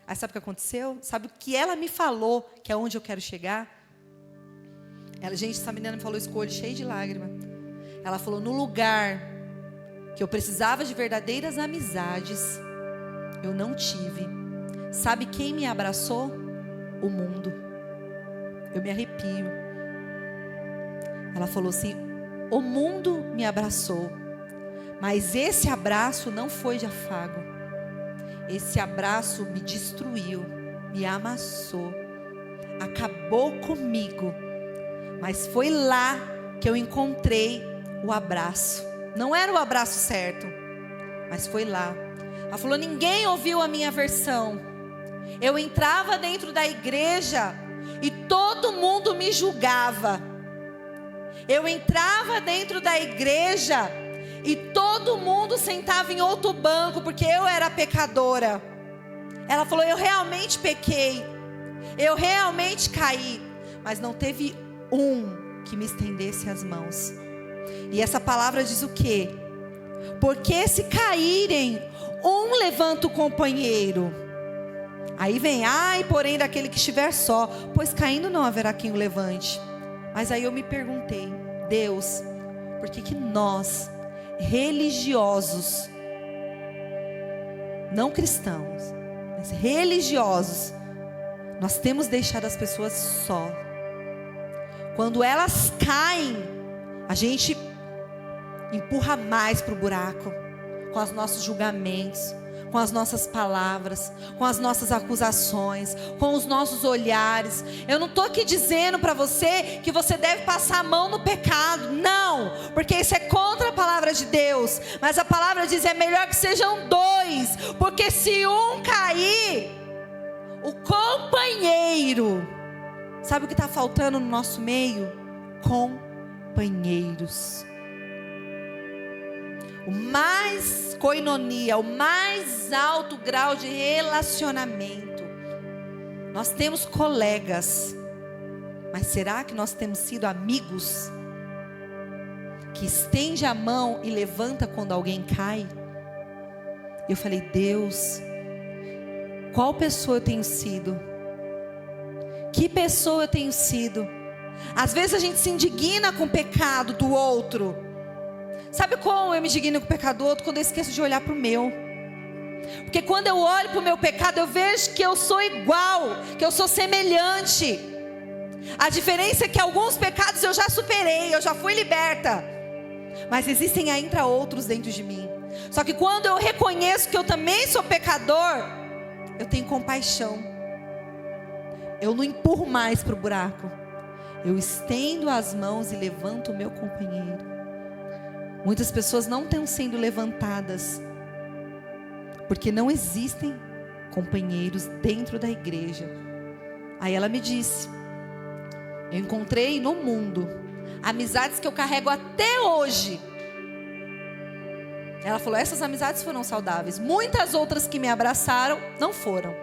[SPEAKER 1] Aí sabe o que aconteceu? Sabe o que ela me falou, que é onde eu quero chegar? Gente, essa menina me falou isso com o olho cheio de lágrima. Ela falou: no lugar que eu precisava de verdadeiras amizades, eu não tive. Sabe quem me abraçou? O mundo. Eu me arrepio. Ela falou assim: o mundo me abraçou, mas esse abraço não foi de afago. Esse abraço me destruiu, me amassou, acabou comigo. Mas foi lá que eu encontrei o abraço. Não era o abraço certo, mas foi lá. Ela falou: ninguém ouviu a minha versão. Eu entrava dentro da igreja e todo mundo me julgava. Eu entrava dentro da igreja e todo mundo sentava em outro banco, porque eu era pecadora. Ela falou: eu realmente pequei, eu realmente caí, mas não teve um que me estendesse as mãos. E essa palavra diz o quê? Porque se caírem, um levanta o companheiro. Aí vem: ai, porém daquele que estiver só, pois caindo não haverá quem o levante. Mas aí eu me perguntei: Deus, por que nós, religiosos, não cristãos, mas religiosos, nós temos deixado as pessoas só? Quando elas caem, a gente empurra mais para o buraco, com os nossos julgamentos, com as nossas palavras, com as nossas acusações, com os nossos olhares. Eu não estou aqui dizendo para você que você deve passar a mão no pecado, não, porque isso é contra a palavra de Deus. Mas a palavra diz: é melhor que sejam dois, porque se um cair, o companheiro. Sabe o que está faltando no nosso meio? Companheiros. O mais koinonia, o mais alto grau de relacionamento. Nós temos colegas, mas será que nós temos sido amigos? Que estende a mão e levanta quando alguém cai? Eu falei: Deus, qual pessoa eu tenho sido? Que pessoa eu tenho sido? Às vezes a gente se indigna com o pecado do outro. Sabe como eu me indigno com o pecado do outro? Quando eu esqueço de olhar para o meu. Porque quando eu olho para o meu pecado, eu vejo que eu sou igual, que eu sou semelhante. A diferença é que alguns pecados eu já superei, eu já fui liberta. Mas existem ainda outros dentro de mim. Só que quando eu reconheço que eu também sou pecador, eu tenho compaixão. Eu não empurro mais para o buraco. Eu estendo as mãos e levanto o meu companheiro. Muitas pessoas não estão sendo levantadas porque não existem companheiros dentro da igreja. Aí ela me disse: eu encontrei no mundo amizades que eu carrego até hoje. Ela falou: essas amizades foram saudáveis. Muitas outras que me abraçaram não foram.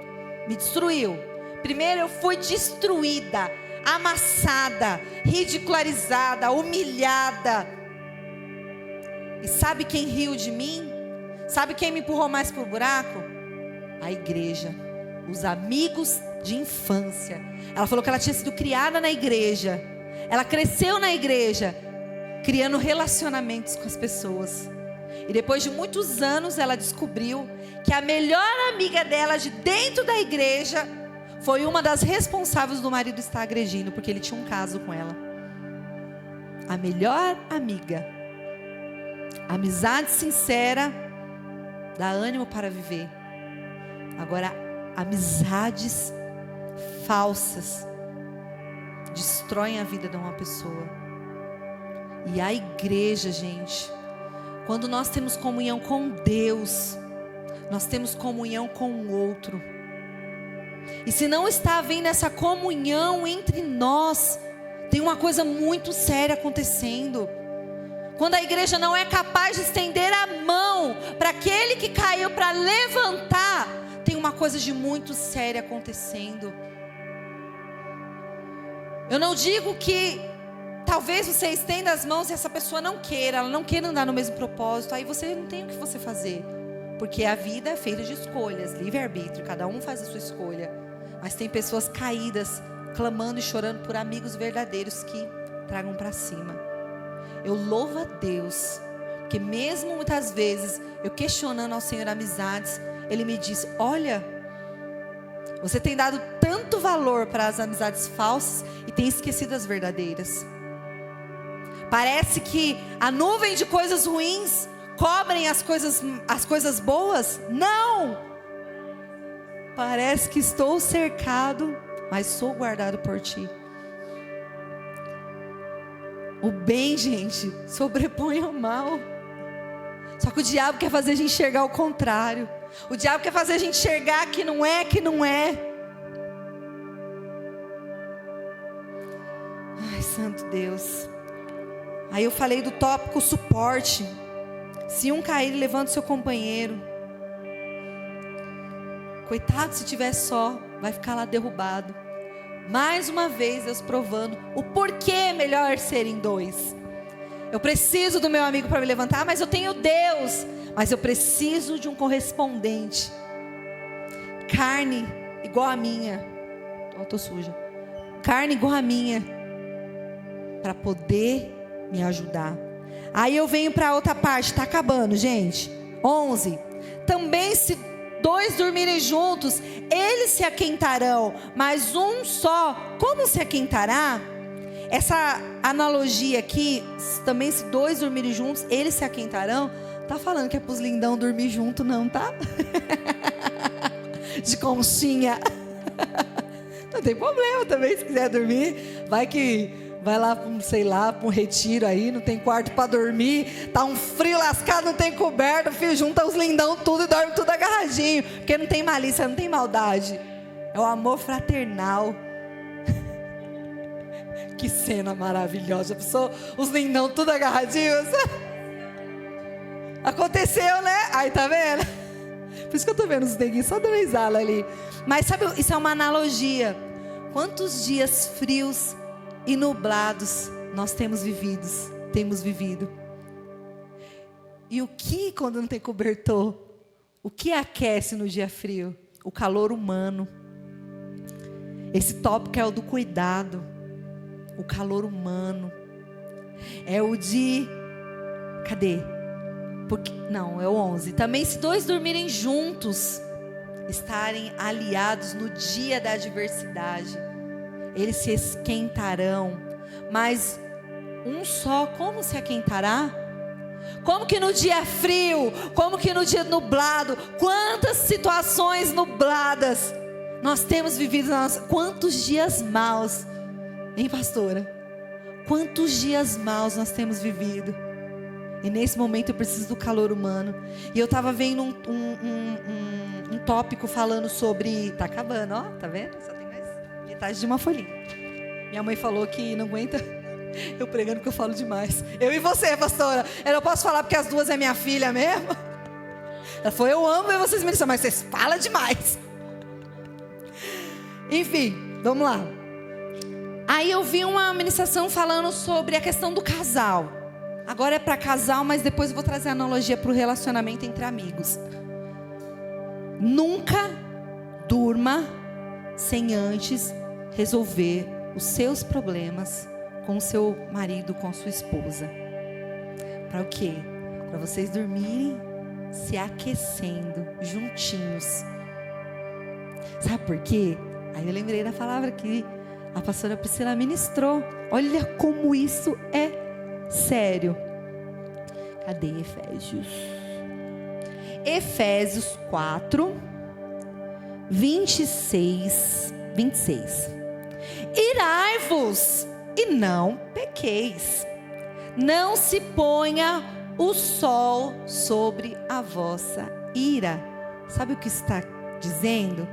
[SPEAKER 1] Me destruiu. Primeiro eu fui destruída, amassada, ridicularizada, humilhada. E sabe quem riu de mim? Sabe quem me empurrou mais para o buraco? A igreja, os amigos de infância. Ela falou que ela tinha sido criada na igreja. Ela cresceu na igreja, criando relacionamentos com as pessoas. E depois de muitos anos ela descobriu que a melhor amiga dela de dentro da igreja foi uma das responsáveis do marido estar agredindo, porque ele tinha um caso com ela. A melhor amiga. Amizade sincera dá ânimo para viver. Agora, amizades falsas destroem a vida de uma pessoa. E a igreja, gente, Quando nós temos comunhão com Deus, nós temos comunhão com o outro. E se não está havendo essa comunhão entre nós, tem uma coisa muito séria acontecendo. Quando a igreja não é capaz de estender a mão para aquele que caiu, para levantar, tem uma coisa de muito séria acontecendo. Eu não digo que talvez você estenda as mãos e essa pessoa não queira, ela não queira andar no mesmo propósito, aí você não tem o que você fazer. Porque a vida é feita de escolhas, livre-arbítrio, cada um faz a sua escolha. Mas tem pessoas caídas, clamando e chorando por amigos verdadeiros que tragam para cima. Eu louvo a Deus, porque mesmo muitas vezes eu questionando ao Senhor amizades, Ele me diz: olha, você tem dado tanto valor para as amizades falsas e tem esquecido as verdadeiras. Parece que a nuvem de coisas ruins cobrem as coisas boas. Não! Parece que estou cercado, mas sou guardado por ti. O bem, gente, sobrepõe ao mal. Só que o diabo quer fazer a gente enxergar o contrário. O diabo quer fazer a gente enxergar que não é, que não é. Ai, santo Deus. Aí eu falei do tópico suporte. Se um cair, levanta o seu companheiro. Coitado se estiver só, vai ficar lá derrubado. Mais uma vez Deus provando o porquê é melhor serem dois. Eu preciso do meu amigo para me levantar, mas eu tenho Deus. Mas eu preciso de um correspondente. Carne igual a minha. Eu tô suja. Carne igual a minha. Para poder me ajudar. Aí eu venho para outra parte. Está acabando, gente. 11. Também se dois dormirem juntos, eles se aquentarão. Mas um só, como se aquentará? Essa analogia aqui, também se dois dormirem juntos, eles se aquentarão. Tá falando que é pros lindão dormir junto, não, tá? De conchinha. Não tem problema também, se quiser dormir. Vai lá, sei lá, para um retiro aí, não tem quarto para dormir. Tá um frio lascado, não tem coberta. Filho, junta os lindão tudo e dorme tudo agarradinho. Porque não tem malícia, não tem maldade. É o amor fraternal. Que cena maravilhosa. Pessoal, os lindão tudo agarradinhos. Aconteceu, né? Aí tá vendo? Por isso que eu tô vendo os neguinhos só dando risada ali. Mas sabe, isso é uma analogia. Quantos dias frios e nublados nós temos vivido? E o que quando não tem cobertor? O que aquece no dia frio? O calor humano. Esse tópico é o do cuidado. O calor humano. É o de... Cadê? Não, é o 11. Também se dois dormirem juntos, estarem aliados no dia da adversidade, eles se esquentarão. Mas um só, como se aquentará? Como que no dia frio, como que no dia nublado, quantas situações nubladas nós temos vivido, quantos dias maus, hein, pastora? Quantos dias maus nós temos vivido? E nesse momento eu preciso do calor humano. E eu estava vendo um tópico falando sobre... Tá acabando, ó, tá vendo? Só tem mais metade de uma folhinha. Minha mãe falou que não aguenta eu pregando porque eu falo demais. Eu e você, pastora. Eu não posso falar porque as duas é minha filha mesmo. Ela falou, eu amo ver vocês ministrando, mas vocês falam demais. Enfim, vamos lá. Aí eu vi uma ministração falando sobre a questão do casal. Agora é para casal, mas depois eu vou trazer a analogia para o relacionamento entre amigos. Nunca durma sem antes resolver os seus problemas com o seu marido, com a sua esposa. Para o quê? Para vocês dormirem se aquecendo, juntinhos. Sabe por quê? Aí eu lembrei da palavra que a pastora Priscila ministrou. Olha como isso é sério. Cadê Efésios? Efésios 4, 26. Irai-vos e não pequeis. Não se ponha o sol sobre a vossa ira. Sabe o que está dizendo?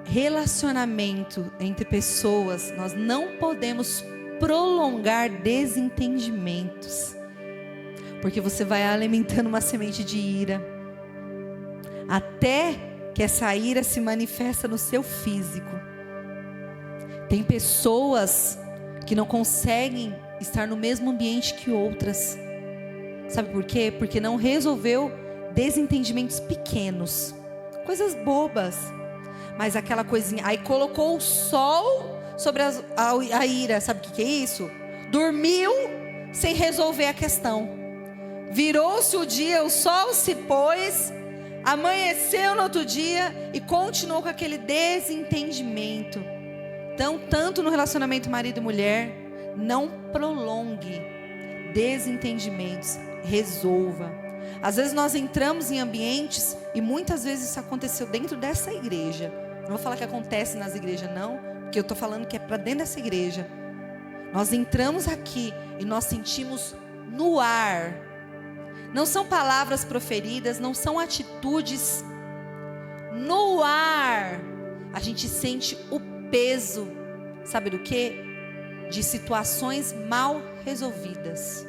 [SPEAKER 1] Relacionamento entre pessoas, nós não podemos prolongar desentendimentos, porque você vai alimentando uma semente de ira, até que essa ira se manifesta no seu físico. Tem pessoas que não conseguem estar no mesmo ambiente que outras. Sabe por quê? Porque não resolveu desentendimentos pequenos, coisas bobas, mas aquela coisinha, aí colocou o sol sobre a ira. Sabe o que é isso? Dormiu sem resolver a questão. Virou-se o dia, o sol se pôs, amanheceu no outro dia e continuou com aquele desentendimento. Então, tanto no relacionamento marido e mulher, não prolongue desentendimentos, resolva. Às vezes nós entramos em ambientes, e muitas vezes isso aconteceu dentro dessa igreja. Não vou falar que acontece nas igrejas não, porque eu estou falando que é para dentro dessa igreja. Nós entramos aqui e nós sentimos no ar. Não são palavras proferidas, não são atitudes. No ar, a gente sente o peso, sabe do quê? De situações mal resolvidas.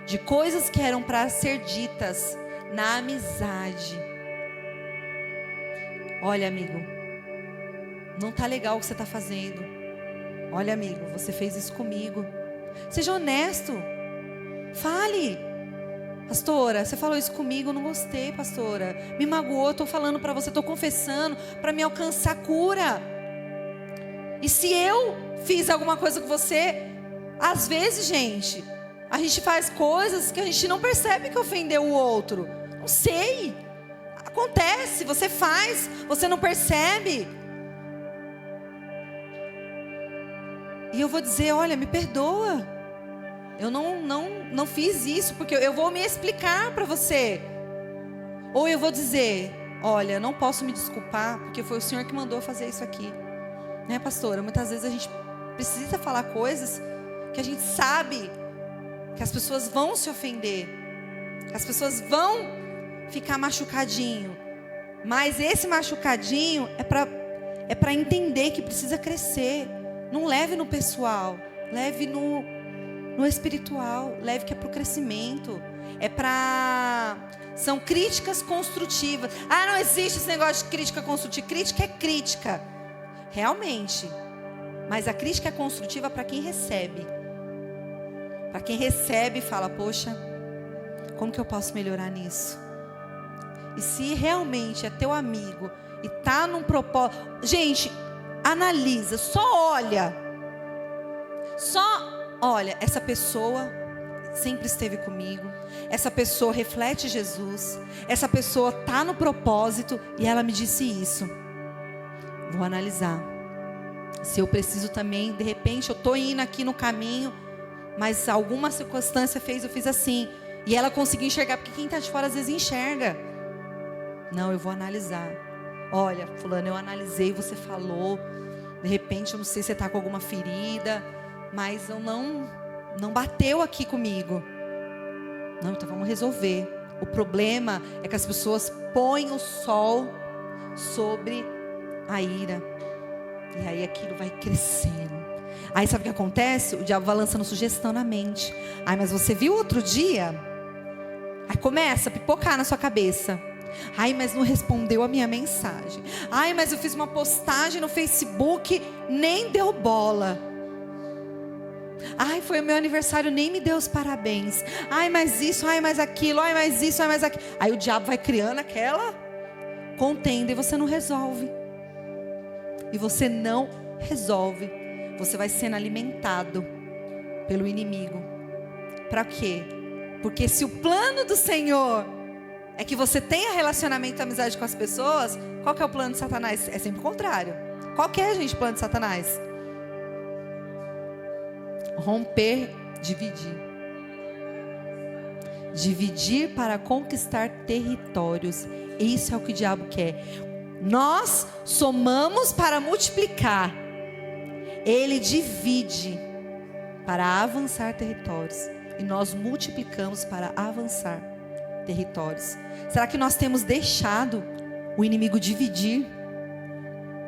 [SPEAKER 1] De coisas que eram para ser ditas na amizade. Olha, amigo, não tá legal o que você está fazendo. Olha, amigo, você fez isso comigo. Seja honesto. Fale. Pastora, você falou isso comigo, eu não gostei, pastora. Me magoou, estou falando para você, estou confessando para me alcançar cura. E se eu fiz alguma coisa com você, às vezes, gente, a gente faz coisas que a gente não percebe que ofendeu o outro. Não sei. Acontece, você faz, você não percebe. E eu vou dizer, olha, me perdoa. Eu não fiz isso, porque eu vou me explicar para você. Ou eu vou dizer, olha, não posso me desculpar, porque foi o Senhor que mandou fazer isso aqui. Né, pastora? Muitas vezes a gente precisa falar coisas que a gente sabe que as pessoas vão se ofender, que as pessoas vão ficar machucadinho. Mas esse machucadinho é para entender que precisa crescer. Não leve no pessoal, leve no espiritual, leve que é para o crescimento. São críticas construtivas. Ah, não existe esse negócio de crítica construtiva. Crítica é crítica, realmente. Mas a crítica é construtiva para quem recebe. Para quem recebe e fala, poxa, como que eu posso melhorar nisso? E se realmente é teu amigo e tá num propósito, gente, analisa, só olha, essa pessoa sempre esteve comigo, essa pessoa reflete Jesus, essa pessoa tá no propósito e ela me disse isso. Vou analisar. Se eu preciso também, de repente eu tô indo aqui no caminho, mas alguma circunstância eu fiz assim, e ela conseguiu enxergar, porque quem está de fora às vezes enxerga. Não, eu vou analisar. Olha, fulano, eu analisei, você falou, de repente eu não sei se você está com alguma ferida, mas eu não bateu aqui comigo. Não, então vamos resolver. O problema é que as pessoas põem o sol sobre a ira, e aí aquilo vai crescendo. Aí sabe o que acontece? O diabo vai lançando sugestão na mente. Ai, mas você viu outro dia? Aí começa a pipocar na sua cabeça. Ai, mas não respondeu a minha mensagem. Ai, mas eu fiz uma postagem no Facebook, nem deu bola. Ai, foi o meu aniversário, nem me deu os parabéns. Ai, mas isso, ai, mas aquilo, ai, mas isso, ai, mas aquilo. Aí o diabo vai criando aquela contenda e você não resolve. E você não resolve. Você vai sendo alimentado pelo inimigo. Para quê? Porque se o plano do Senhor é que você tenha relacionamento e amizade com as pessoas, qual que é o plano de Satanás? É sempre o contrário. Qual que é, gente, o plano de Satanás? Romper, dividir. Dividir para conquistar territórios. Isso é o que o diabo quer. Nós somamos para multiplicar. Ele divide para avançar territórios. e nós multiplicamos para avançar territórios. Será que nós temos deixado o inimigo dividir?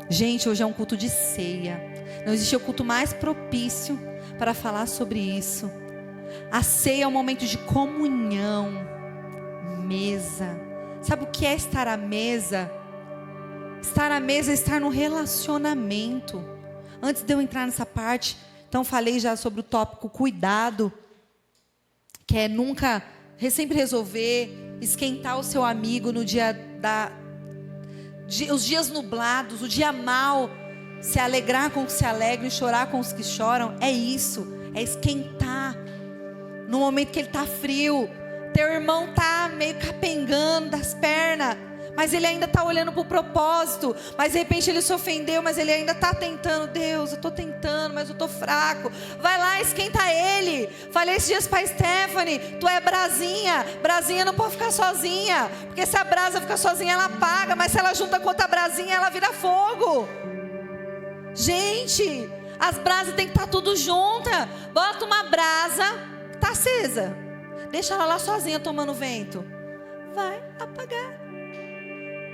[SPEAKER 1] Gente, hoje é um culto de ceia. Não existe o culto mais propício para falar sobre isso. A ceia é um momento de comunhão, mesa. Sabe o que é estar à mesa? Estar à mesa é estar no relacionamento. Antes de eu entrar nessa parte, então falei já sobre o tópico cuidado, que é nunca, sempre resolver, esquentar o seu amigo no dia os dias nublados, o dia mau, se alegrar com os que se alegram e chorar com os que choram. É isso, é esquentar no momento que ele está frio. Teu irmão está meio capengando das pernas, mas ele ainda está olhando para o propósito. Mas de repente ele se ofendeu, mas ele ainda está tentando. Deus, eu estou tentando, mas eu estou fraco. Vai lá, esquenta ele. Falei esses dias para Stephanie, tu é brasinha. Brasinha não pode ficar sozinha, porque se a brasa ficar sozinha ela apaga, mas se ela junta com outra brasinha ela vira fogo. Gente, as brasas tem que estar tudo junta. Bota uma brasa, está acesa, deixa ela lá sozinha tomando vento, vai apagar.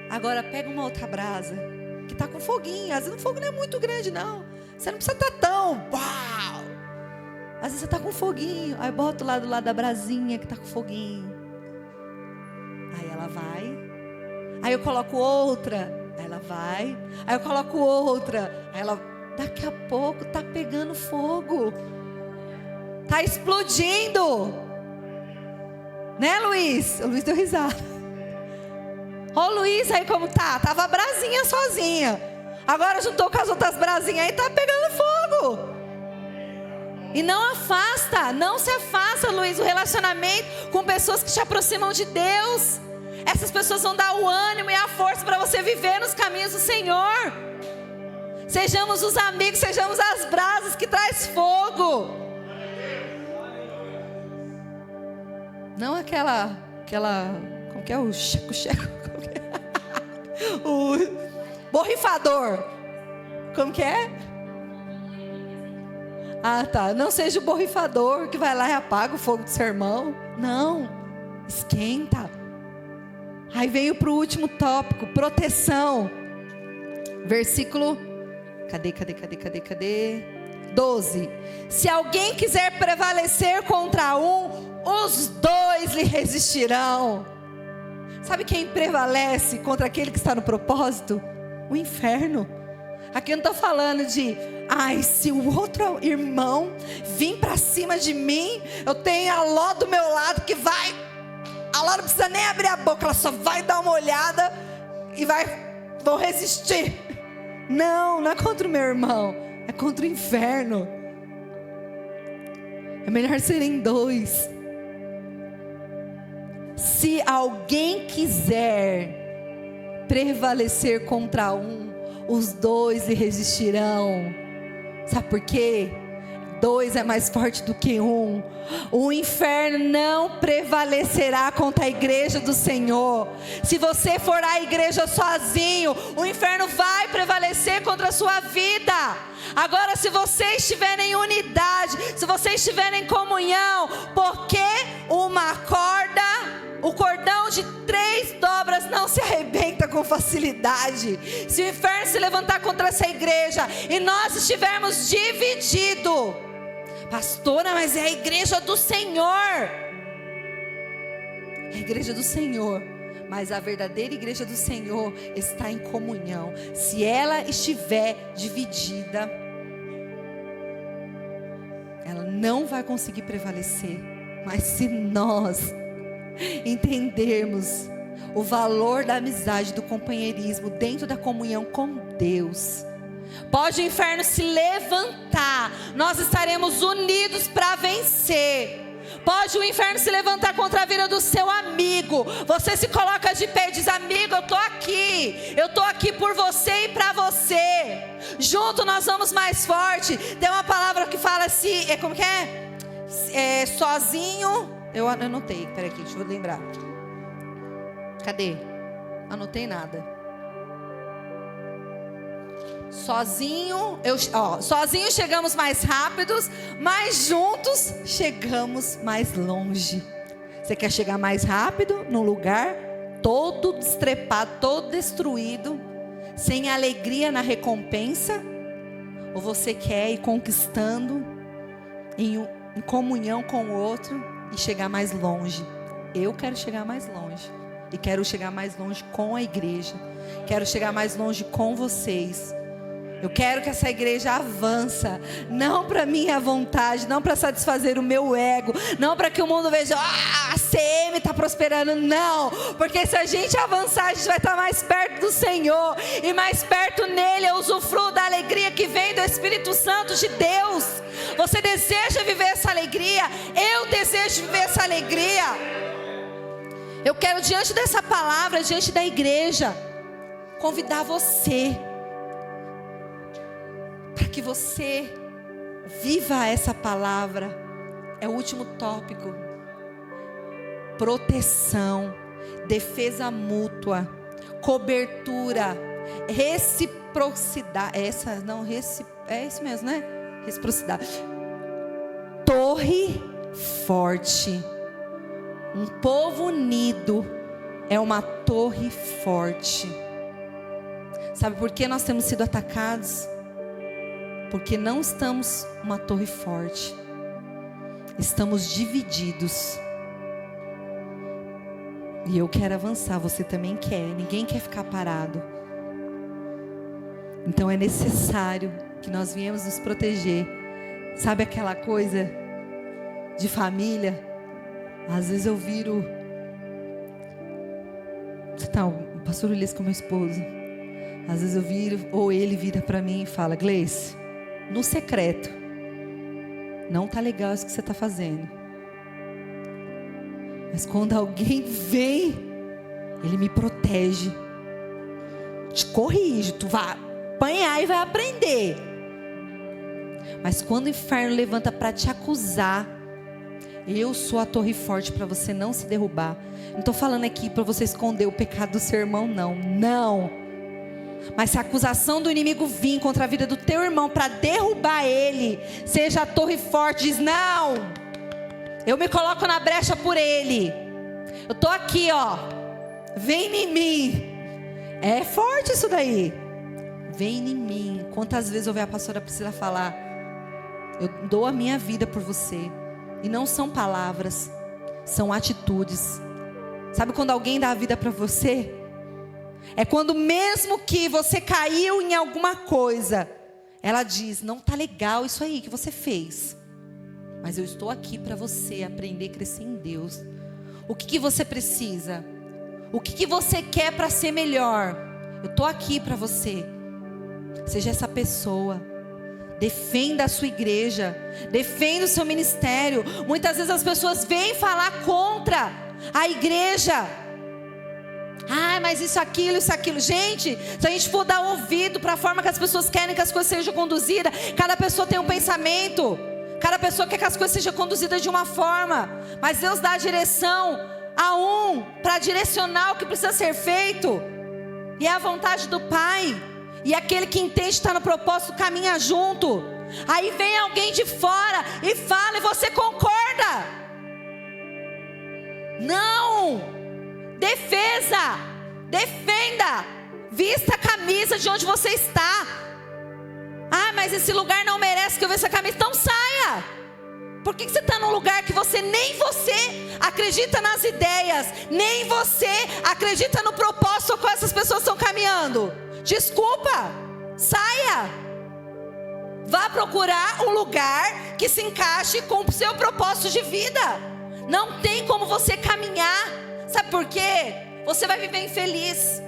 [SPEAKER 1] Agora pega uma outra brasa que está com foguinho. Às vezes o fogo não é muito grande não, você não precisa estar tão uau. Às vezes você está com foguinho, aí bota lá do lado da brasinha que está com foguinho, aí ela vai. Aí eu coloco outra, aí ela vai. Aí eu coloco outra, aí ela, daqui a pouco está pegando fogo, está explodindo, né, Luiz? O Luiz deu risada. Ô Luiz, aí como tá? Tava a brasinha sozinha, agora juntou com as outras brasinhas aí, tá pegando fogo. E não afasta, não se afasta, Luiz, o relacionamento com pessoas que te aproximam de Deus. Essas pessoas vão dar o ânimo e a força para você viver nos caminhos do Senhor. Sejamos os amigos, sejamos as brasas que traz fogo. Não aquela como que é o checo? O borrifador. Como que é? Ah, tá. Não seja o borrifador que vai lá e apaga o fogo do seu irmão. Não. Esquenta. Aí veio para o último tópico, proteção. Versículo. Cadê? 12. Se alguém quiser prevalecer contra os dois lhe resistirão. Sabe quem prevalece contra aquele que está no propósito? O inferno. Aqui eu não estou falando de, se o outro irmão vir para cima de mim, eu tenho a Ló do meu lado que vai, a Ló não precisa nem abrir a boca, ela só vai dar uma olhada e vou resistir. Não é contra o meu irmão, é contra o inferno. É melhor serem dois. Se alguém quiser prevalecer contra os dois lhe resistirão. Sabe por quê? 2 é mais forte do que 1. O inferno não prevalecerá contra a igreja do Senhor. Se você for à igreja sozinho, o inferno vai prevalecer contra a sua vida. Agora, se você estiver em unidade, se você estiver em comunhão, porque o cordão de 3 dobras não se arrebenta com facilidade. Se o inferno se levantar contra essa igreja e nós estivermos divididos, pastora, mas é a igreja do Senhor. É a igreja do Senhor, mas a verdadeira igreja do Senhor está em comunhão. Se ela estiver dividida, ela não vai conseguir prevalecer. Mas se nós entendermos o valor da amizade, do companheirismo dentro da comunhão com Deus, pode o inferno se levantar, nós estaremos unidos para vencer. Pode o inferno se levantar contra a vida do seu amigo, você se coloca de pé e diz: amigo, eu estou aqui por você e para você. Junto nós vamos mais forte. Tem uma palavra que fala assim, como que é? Sozinho. Eu anotei, peraí aqui, deixa eu lembrar. Cadê? Anotei nada. Sozinhos chegamos mais rápidos, mas juntos chegamos mais longe. Você quer chegar mais rápido num lugar todo destrepado, todo destruído, sem alegria na recompensa? Ou você quer ir conquistando em comunhão com o outro e chegar mais longe? Eu quero chegar mais longe. E quero chegar mais longe com a igreja. Quero chegar mais longe com vocês. Eu quero que essa igreja avança, não para minha vontade, não para satisfazer o meu ego, não para que o mundo veja, a CM está prosperando, não, porque se a gente avançar, a gente vai estar mais perto do Senhor, e mais perto nele eu usufruo da alegria que vem do Espírito Santo de Deus. Você deseja viver essa alegria? Eu desejo viver essa alegria. Eu quero, diante dessa palavra, diante da igreja, convidar você, para que você viva essa palavra. É o último tópico: proteção, defesa mútua, cobertura, reciprocidade. É isso mesmo, né? Reciprocidade. Torre forte. Um povo unido é uma torre forte. Sabe por que nós temos sido atacados? Porque não estamos uma torre forte. Estamos divididos. E eu quero avançar, você também quer. Ninguém quer ficar parado. Então é necessário que nós viemos nos proteger. Sabe aquela coisa de família? Às vezes eu viro... o pastor Ulisses com meu esposo. Às vezes eu viro, ou ele vira para mim e fala: Gleice, no secreto, não tá legal isso que você está fazendo. Mas quando alguém vem, ele me protege, te corrige, tu vai apanhar e vai aprender. Mas quando o inferno levanta para te acusar, eu sou a torre forte para você não se derrubar. Não estou falando aqui para você esconder o pecado do seu irmão, não. Mas se a acusação do inimigo vir contra a vida do teu irmão para derrubar ele, seja a torre forte, diz: não, eu me coloco na brecha por ele. Eu estou aqui, vem em mim. É forte isso daí. Vem em mim. Quantas vezes eu ouvi a pastora Priscila falar: eu dou a minha vida por você. E não são palavras, são atitudes. Sabe quando alguém dá a vida para você? É quando, mesmo que você caiu em alguma coisa, ela diz: não tá legal isso aí que você fez, mas eu estou aqui para você aprender a crescer em Deus. O que você precisa? O que você quer para ser melhor? Eu estou aqui para você. Seja essa pessoa. Defenda a sua igreja, defenda o seu ministério. Muitas vezes as pessoas vêm falar contra a igreja. Mas isso, aquilo. Gente, se a gente for dar ouvido para a forma que as pessoas querem que as coisas sejam conduzidas, cada pessoa tem um pensamento, cada pessoa quer que as coisas sejam conduzidas de uma forma, mas Deus dá a direção para direcionar o que precisa ser feito, e é a vontade do Pai. E aquele que entende está no propósito, caminha junto. Aí vem alguém de fora e fala, e você concorda. Não. Defesa. Defenda. Vista a camisa de onde você está. Mas esse lugar não merece que eu veja essa camisa. Então saia. Por que você está num lugar que nem você acredita nas ideias, nem você acredita no propósito com essas pessoas estão caminhando? Desculpa, saia. Vá procurar um lugar que se encaixe com o seu propósito de vida. Não tem como você caminhar. Sabe por quê? Você vai viver infeliz.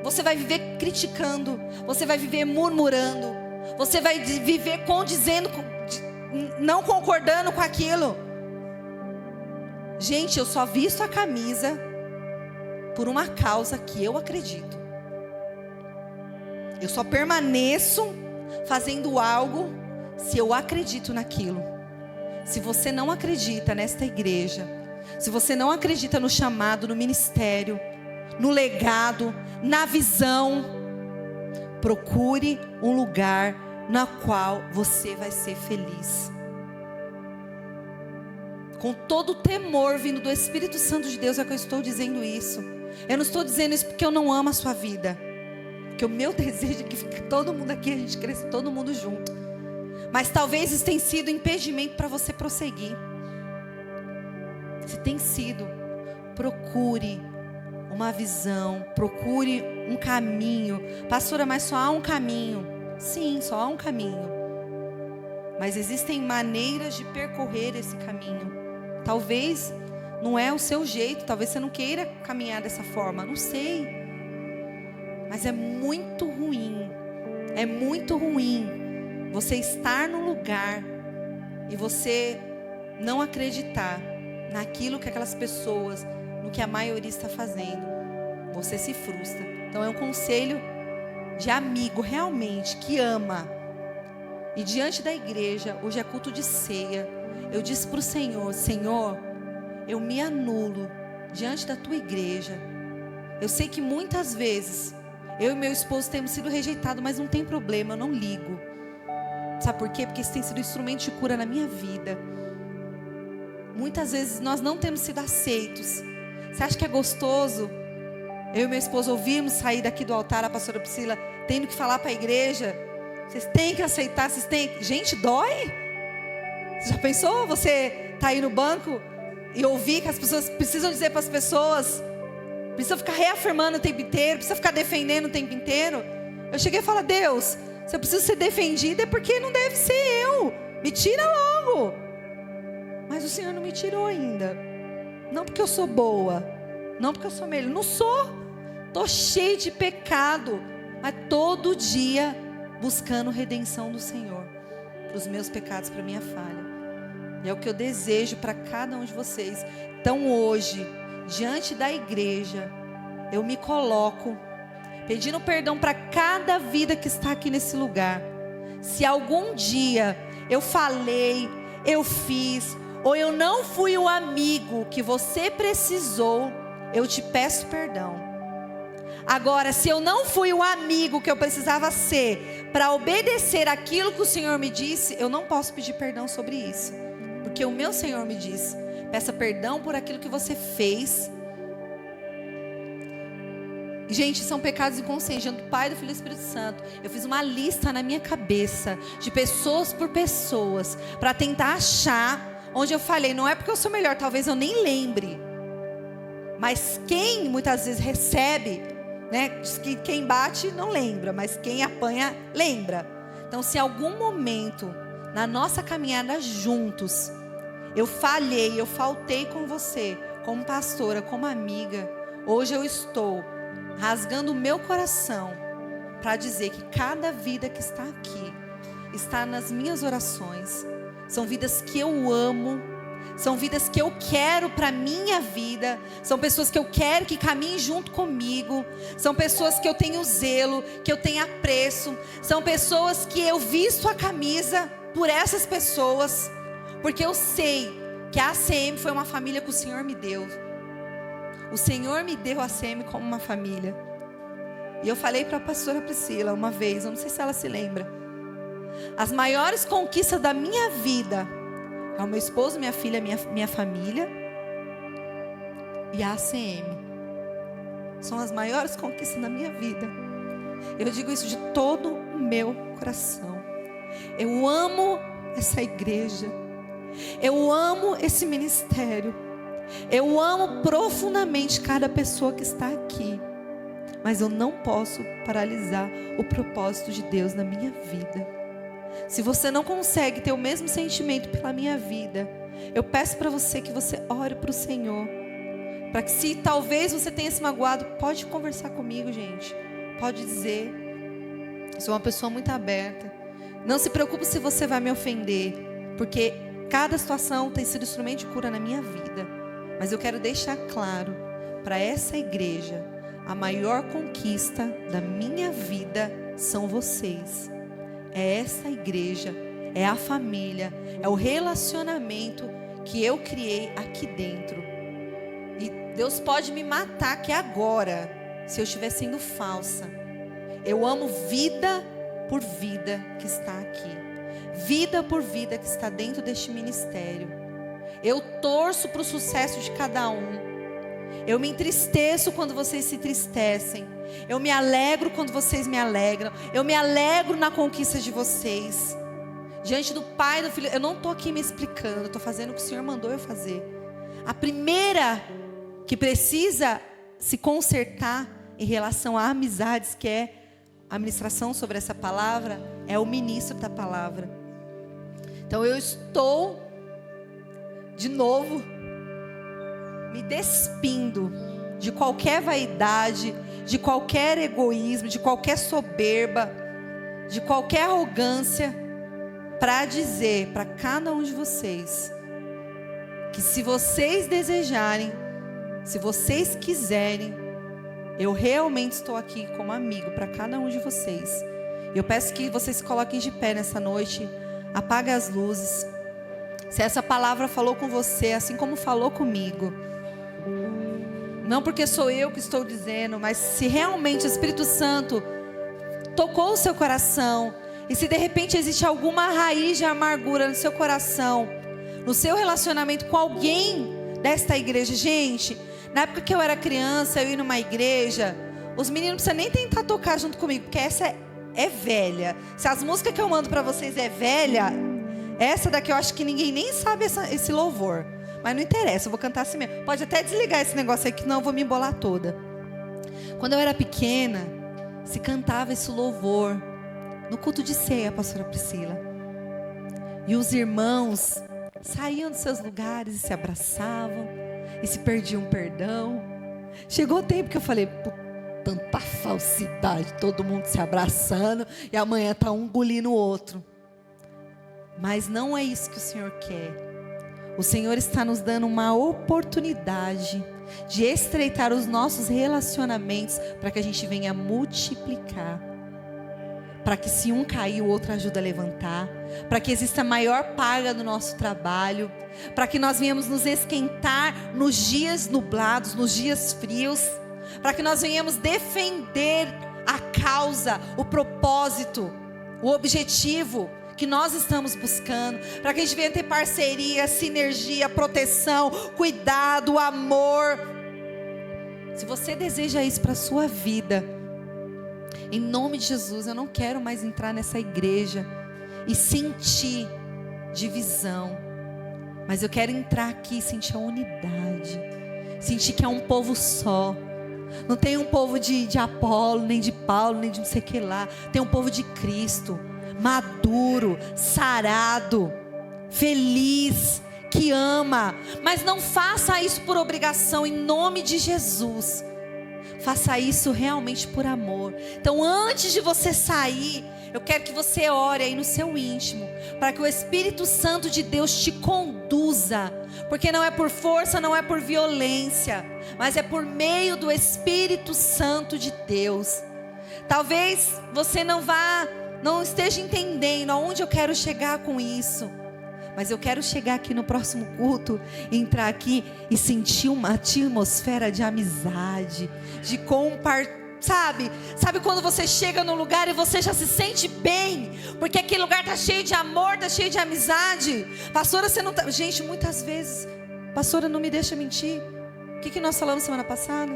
[SPEAKER 1] Você vai viver criticando. Você vai viver murmurando. Você vai viver condizendo, não concordando com aquilo. Gente, eu só visto a camisa por uma causa que eu acredito. Eu só permaneço fazendo algo se eu acredito naquilo. Se você não acredita nesta igreja, se você não acredita no chamado, no ministério, no legado, na visão, Procure um lugar na qual você vai ser feliz. Com todo o temor vindo do Espírito Santo de Deus é que eu estou dizendo isso. Eu não estou dizendo isso porque eu não amo a sua vida. Porque o meu desejo é que fique todo mundo aqui, a gente cresça todo mundo junto. Mas talvez isso tenha sido impedimento para você prosseguir. Se tem sido, procure uma visão, procure um caminho. Pastora, mas só há um caminho. Sim, só há um caminho. Mas existem maneiras de percorrer esse caminho. Talvez não é o seu jeito, talvez você não queira caminhar dessa forma, não sei. Mas é muito ruim você estar num lugar e você não acreditar naquilo que aquelas pessoas, no que a maioria está fazendo. Você se frustra. Então é um conselho de amigo realmente que ama. E diante da igreja, hoje é culto de ceia, eu disse para o Senhor: Senhor, eu me anulo diante da tua igreja. Eu sei que muitas vezes eu e meu esposo temos sido rejeitados, mas não tem problema, eu não ligo. Sabe por quê? Porque isso tem sido instrumento de cura na minha vida. Muitas vezes nós não temos sido aceitos. Você acha que é gostoso eu e meu esposo ouvirmos sair daqui do altar a pastora Priscila tendo que falar para a igreja? Vocês têm que aceitar, vocês têm. Gente, dói. Você já pensou? Você tá aí no banco e ouvir que as pessoas precisam dizer para as pessoas, precisam ficar reafirmando o tempo inteiro, precisam ficar defendendo o tempo inteiro. Eu cheguei a falar: Deus, se eu preciso ser defendida é porque não deve ser eu. Me tira logo. Mas o Senhor não me tirou ainda. Não porque eu sou boa, não porque eu sou melhor. Não sou. Estou cheio de pecado, mas todo dia buscando redenção do Senhor, para os meus pecados, para a minha falha. E é o que eu desejo para cada um de vocês. Então hoje, diante da igreja, eu me coloco pedindo perdão para cada vida que está aqui nesse lugar. Se algum dia eu falei, eu fiz, ou eu não fui o amigo que você precisou, eu te peço perdão. Agora, se eu não fui o amigo que eu precisava ser para obedecer aquilo que o Senhor me disse, eu não posso pedir perdão sobre isso. Porque o meu Senhor me disse: peça perdão por aquilo que você fez. Gente, são pecados inconscientes, do Pai, do Filho e do Espírito Santo. Eu fiz uma lista na minha cabeça, de pessoas por pessoas, para tentar achar onde eu falei. Não é porque eu sou melhor, talvez eu nem lembre. Mas quem muitas vezes recebe, né? Diz que quem bate não lembra, mas quem apanha lembra. Então, se em algum momento na nossa caminhada juntos eu falhei, eu faltei com você, como pastora, como amiga, hoje eu estou rasgando o meu coração para dizer que cada vida que está aqui está nas minhas orações. São vidas que eu amo, são vidas que eu quero para a minha vida, são pessoas que eu quero que caminhem junto comigo, são pessoas que eu tenho zelo, que eu tenho apreço, são pessoas que eu visto a camisa por essas pessoas, porque eu sei que a ACM foi uma família que o Senhor me deu. O Senhor me deu a ACM como uma família. E eu falei para a pastora Priscila uma vez, eu não sei se ela se lembra: as maiores conquistas da minha vida é o meu esposo, minha filha, minha família e a ACM. São as maiores conquistas da minha vida. Eu digo isso de todo o meu coração. Eu amo essa igreja. Eu amo esse ministério. Eu amo profundamente cada pessoa que está aqui. Mas eu não posso paralisar o propósito de Deus na minha vida. Se você não consegue ter o mesmo sentimento pela minha vida, eu peço para você que você ore para o Senhor. Para que, se talvez você tenha se magoado, pode conversar comigo, gente. Pode dizer. Eu sou uma pessoa muito aberta. Não se preocupe se você vai me ofender, porque cada situação tem sido instrumento de cura na minha vida. Mas eu quero deixar claro para essa igreja: a maior conquista da minha vida são vocês. É essa igreja, é a família, é o relacionamento que eu criei aqui dentro. E Deus pode me matar aqui agora, se eu estiver sendo falsa. Eu amo vida por vida que está aqui. Vida por vida que está dentro deste ministério. Eu torço para o sucesso de cada um. Eu me entristeço quando vocês se entristecem. Eu me alegro quando vocês me alegram. Eu me alegro na conquista de vocês. Diante do Pai e do Filho. Eu não estou aqui me explicando. Eu estou fazendo o que o Senhor mandou eu fazer. A primeira que precisa se consertar em relação a amizades, que é a ministração sobre essa palavra, é o ministro da palavra. Então eu estou, de novo, me despindo de qualquer vaidade, de qualquer egoísmo, de qualquer soberba, de qualquer arrogância, para dizer para cada um de vocês, que se vocês desejarem, se vocês quiserem, eu realmente estou aqui como amigo para cada um de vocês. Eu peço que vocês se coloquem de pé nessa noite, apaguem as luzes. Se essa palavra falou com você, assim como falou comigo, não porque sou eu que estou dizendo, mas se realmente o Espírito Santo tocou o seu coração, e se de repente existe alguma raiz de amargura no seu coração, no seu relacionamento com alguém desta igreja, gente, na época que eu era criança, eu ia numa igreja, os meninos não precisam nem tentar tocar junto comigo, porque essa é velha. Se as músicas que eu mando para vocês é velha, essa daqui eu acho que ninguém nem sabe esse louvor. Mas não interessa, eu vou cantar assim mesmo. Pode até desligar esse negócio aí, que não eu vou me embolar toda. Quando eu era pequena, se cantava esse louvor no culto de ceia, pastora Priscila. E os irmãos saíam dos seus lugares e se abraçavam e se perdiam perdão. Chegou o tempo que eu falei, tanta falsidade, todo mundo se abraçando e amanhã está um engolindo o outro. Mas não é isso que o Senhor quer. O Senhor está nos dando uma oportunidade de estreitar os nossos relacionamentos para que a gente venha multiplicar. Para que se um cair, o outro ajuda a levantar. Para que exista maior paga no nosso trabalho. Para que nós venhamos nos esquentar nos dias nublados, nos dias frios. Para que nós venhamos defender a causa, o propósito, o objetivo que nós estamos buscando. Para que a gente venha ter parceria, sinergia, proteção, cuidado, amor. Se você deseja isso para a sua vida, em nome de Jesus, eu não quero mais entrar nessa igreja e sentir divisão. Mas eu quero entrar aqui e sentir a unidade. Sentir que é um povo só. Não tem um povo de Apolo, nem de Paulo, nem de não sei o que lá. Tem um povo de Cristo. Maduro, sarado, feliz, que ama. Mas não faça isso por obrigação, em nome de Jesus. Faça isso realmente por amor. Então, antes de você sair, eu quero que você ore aí no seu íntimo, para que o Espírito Santo de Deus te conduza. Porque não é por força, não é por violência, mas é por meio do Espírito Santo de Deus. Talvez você não esteja entendendo aonde eu quero chegar com isso. Mas eu quero chegar aqui no próximo culto, entrar aqui e sentir uma atmosfera de amizade, de compartilhar. Sabe quando você chega num lugar e você já se sente bem, porque aquele lugar está cheio de amor, está cheio de amizade. Pastora, você não tá... Gente, muitas vezes, pastora, não me deixa mentir. O que nós falamos semana passada?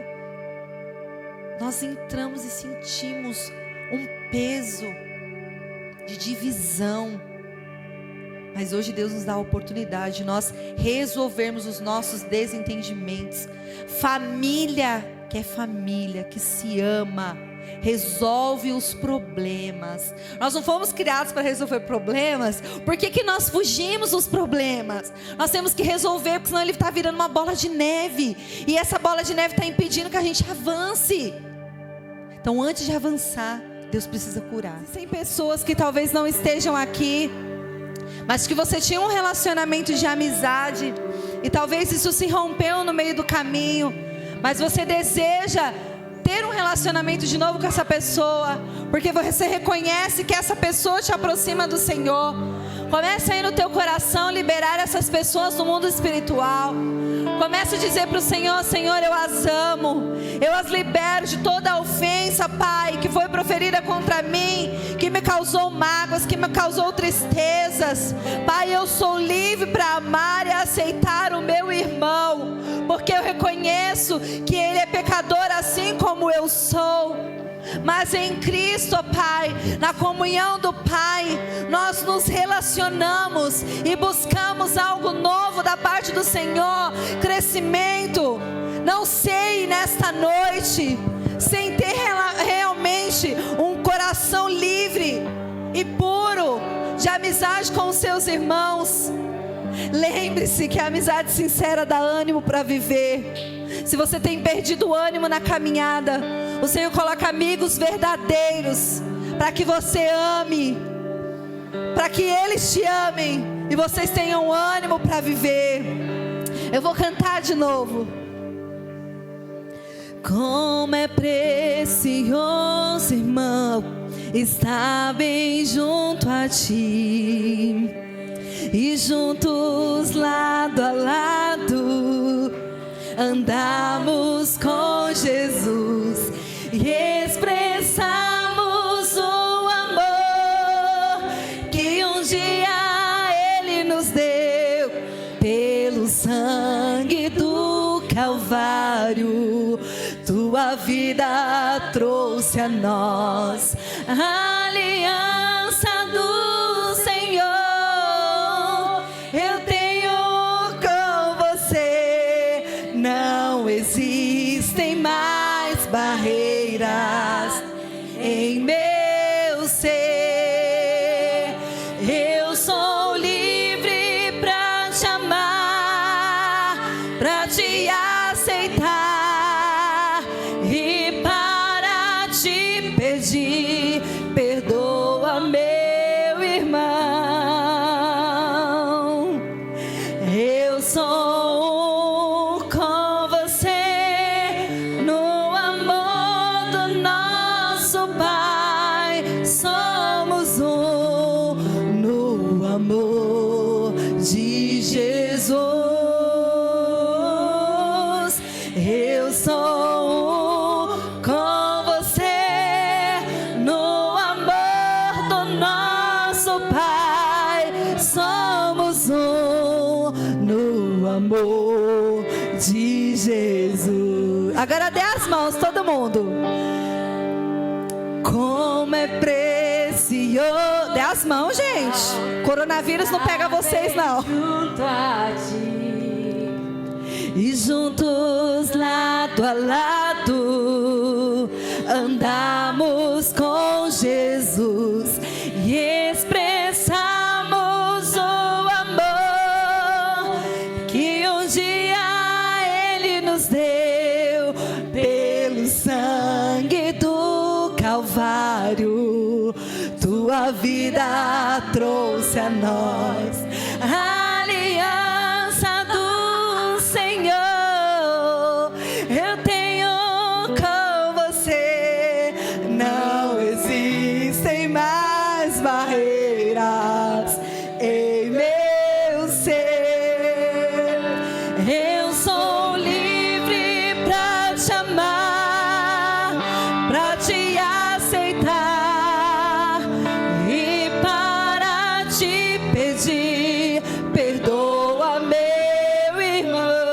[SPEAKER 1] Nós entramos e sentimos um peso de divisão. Mas hoje Deus nos dá a oportunidade de nós resolvermos os nossos desentendimentos. Família, que é família, que se ama, resolve os problemas. Nós não fomos criados para resolver problemas. Por que nós fugimos dos problemas? Nós temos que resolver, porque senão ele está virando uma bola de neve. E essa bola de neve está impedindo que a gente avance. Então, antes de avançar, Deus precisa curar. Tem pessoas que talvez não estejam aqui, mas que você tinha um relacionamento de amizade, e talvez isso se rompeu no meio do caminho, mas você deseja ter um relacionamento de novo com essa pessoa, porque você reconhece que essa pessoa te aproxima do Senhor. Comece aí no teu coração liberar essas pessoas do mundo espiritual. Comece a dizer para o Senhor: Senhor, eu as amo, eu as libero de toda a ofensa, Pai, que foi proferida contra mim, que me causou mágoas, que me causou tristezas. Pai, eu sou livre para amar e aceitar o meu irmão, porque eu reconheço que ele é pecador assim como eu sou. Mas em Cristo, Pai, na comunhão do Pai, nós nos relacionamos e buscamos algo novo da parte do Senhor, crescimento. Não sei nesta noite, sem ter realmente um coração livre e puro de amizade com os seus irmãos. Lembre-se que a amizade sincera dá ânimo para viver. Se você tem perdido o ânimo na caminhada, o Senhor coloca amigos verdadeiros para que você ame, para que eles te amem e vocês tenham ânimo para viver. Eu vou cantar de novo. Como é precioso, irmão, estar bem junto a ti, e juntos lado a lado andamos com Jesus e expressamos o amor que um dia Ele nos deu pelo sangue do Calvário. Tua vida trouxe a nós a aliança do Senhor. Eu tenho com você, não existem mais barreiras em meu ser. Eu sou livre para te amar, para te aceitar e para te pedir. Perdoa, meu irmão. Eu sou com você no amor do nosso Pai. Somos um no amor de Jesus. Eu sou um com você no amor do nosso Pai. Somos um no amor de Jesus. Agora dê as mãos, todo mundo. Como é precioso. Dê as mãos, gente. Coronavírus não pega vocês, não.
[SPEAKER 2] Junto a ti,
[SPEAKER 1] E juntos lado a lado andamos com Jesus e expressamos o amor que um dia Ele nos deu pelo sangue do Calvário. Tua vida trouxe a nós a aliança do Senhor. Eu tenho com você, não existem mais barreiras em meu ser. Eu sou livre para te amar, para te aceitar e para te pedir. Perdoa, meu irmão.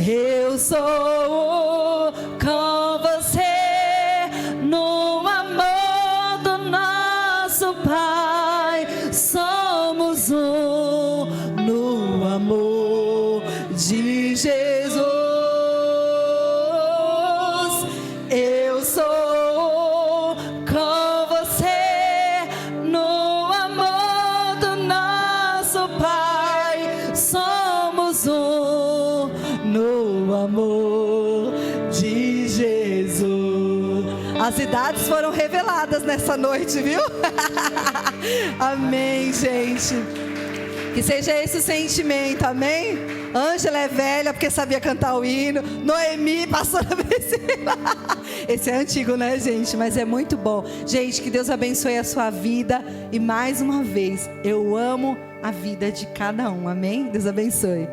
[SPEAKER 1] Eu sou com você no amor do nosso Pai. Somos um no amor de Jesus. Eu sou com você no amor do nosso Pai. Somos um no amor de Jesus. As idades foram reveladas nessa noite, viu? Amém, gente. Que seja esse o sentimento, amém? Ângela é velha porque sabia cantar o hino. Noemi passou na piscina. Esse é antigo, né, gente? Mas é muito bom. Gente, que Deus abençoe a sua vida. E mais uma vez, eu amo a vida de cada um. Amém? Deus abençoe.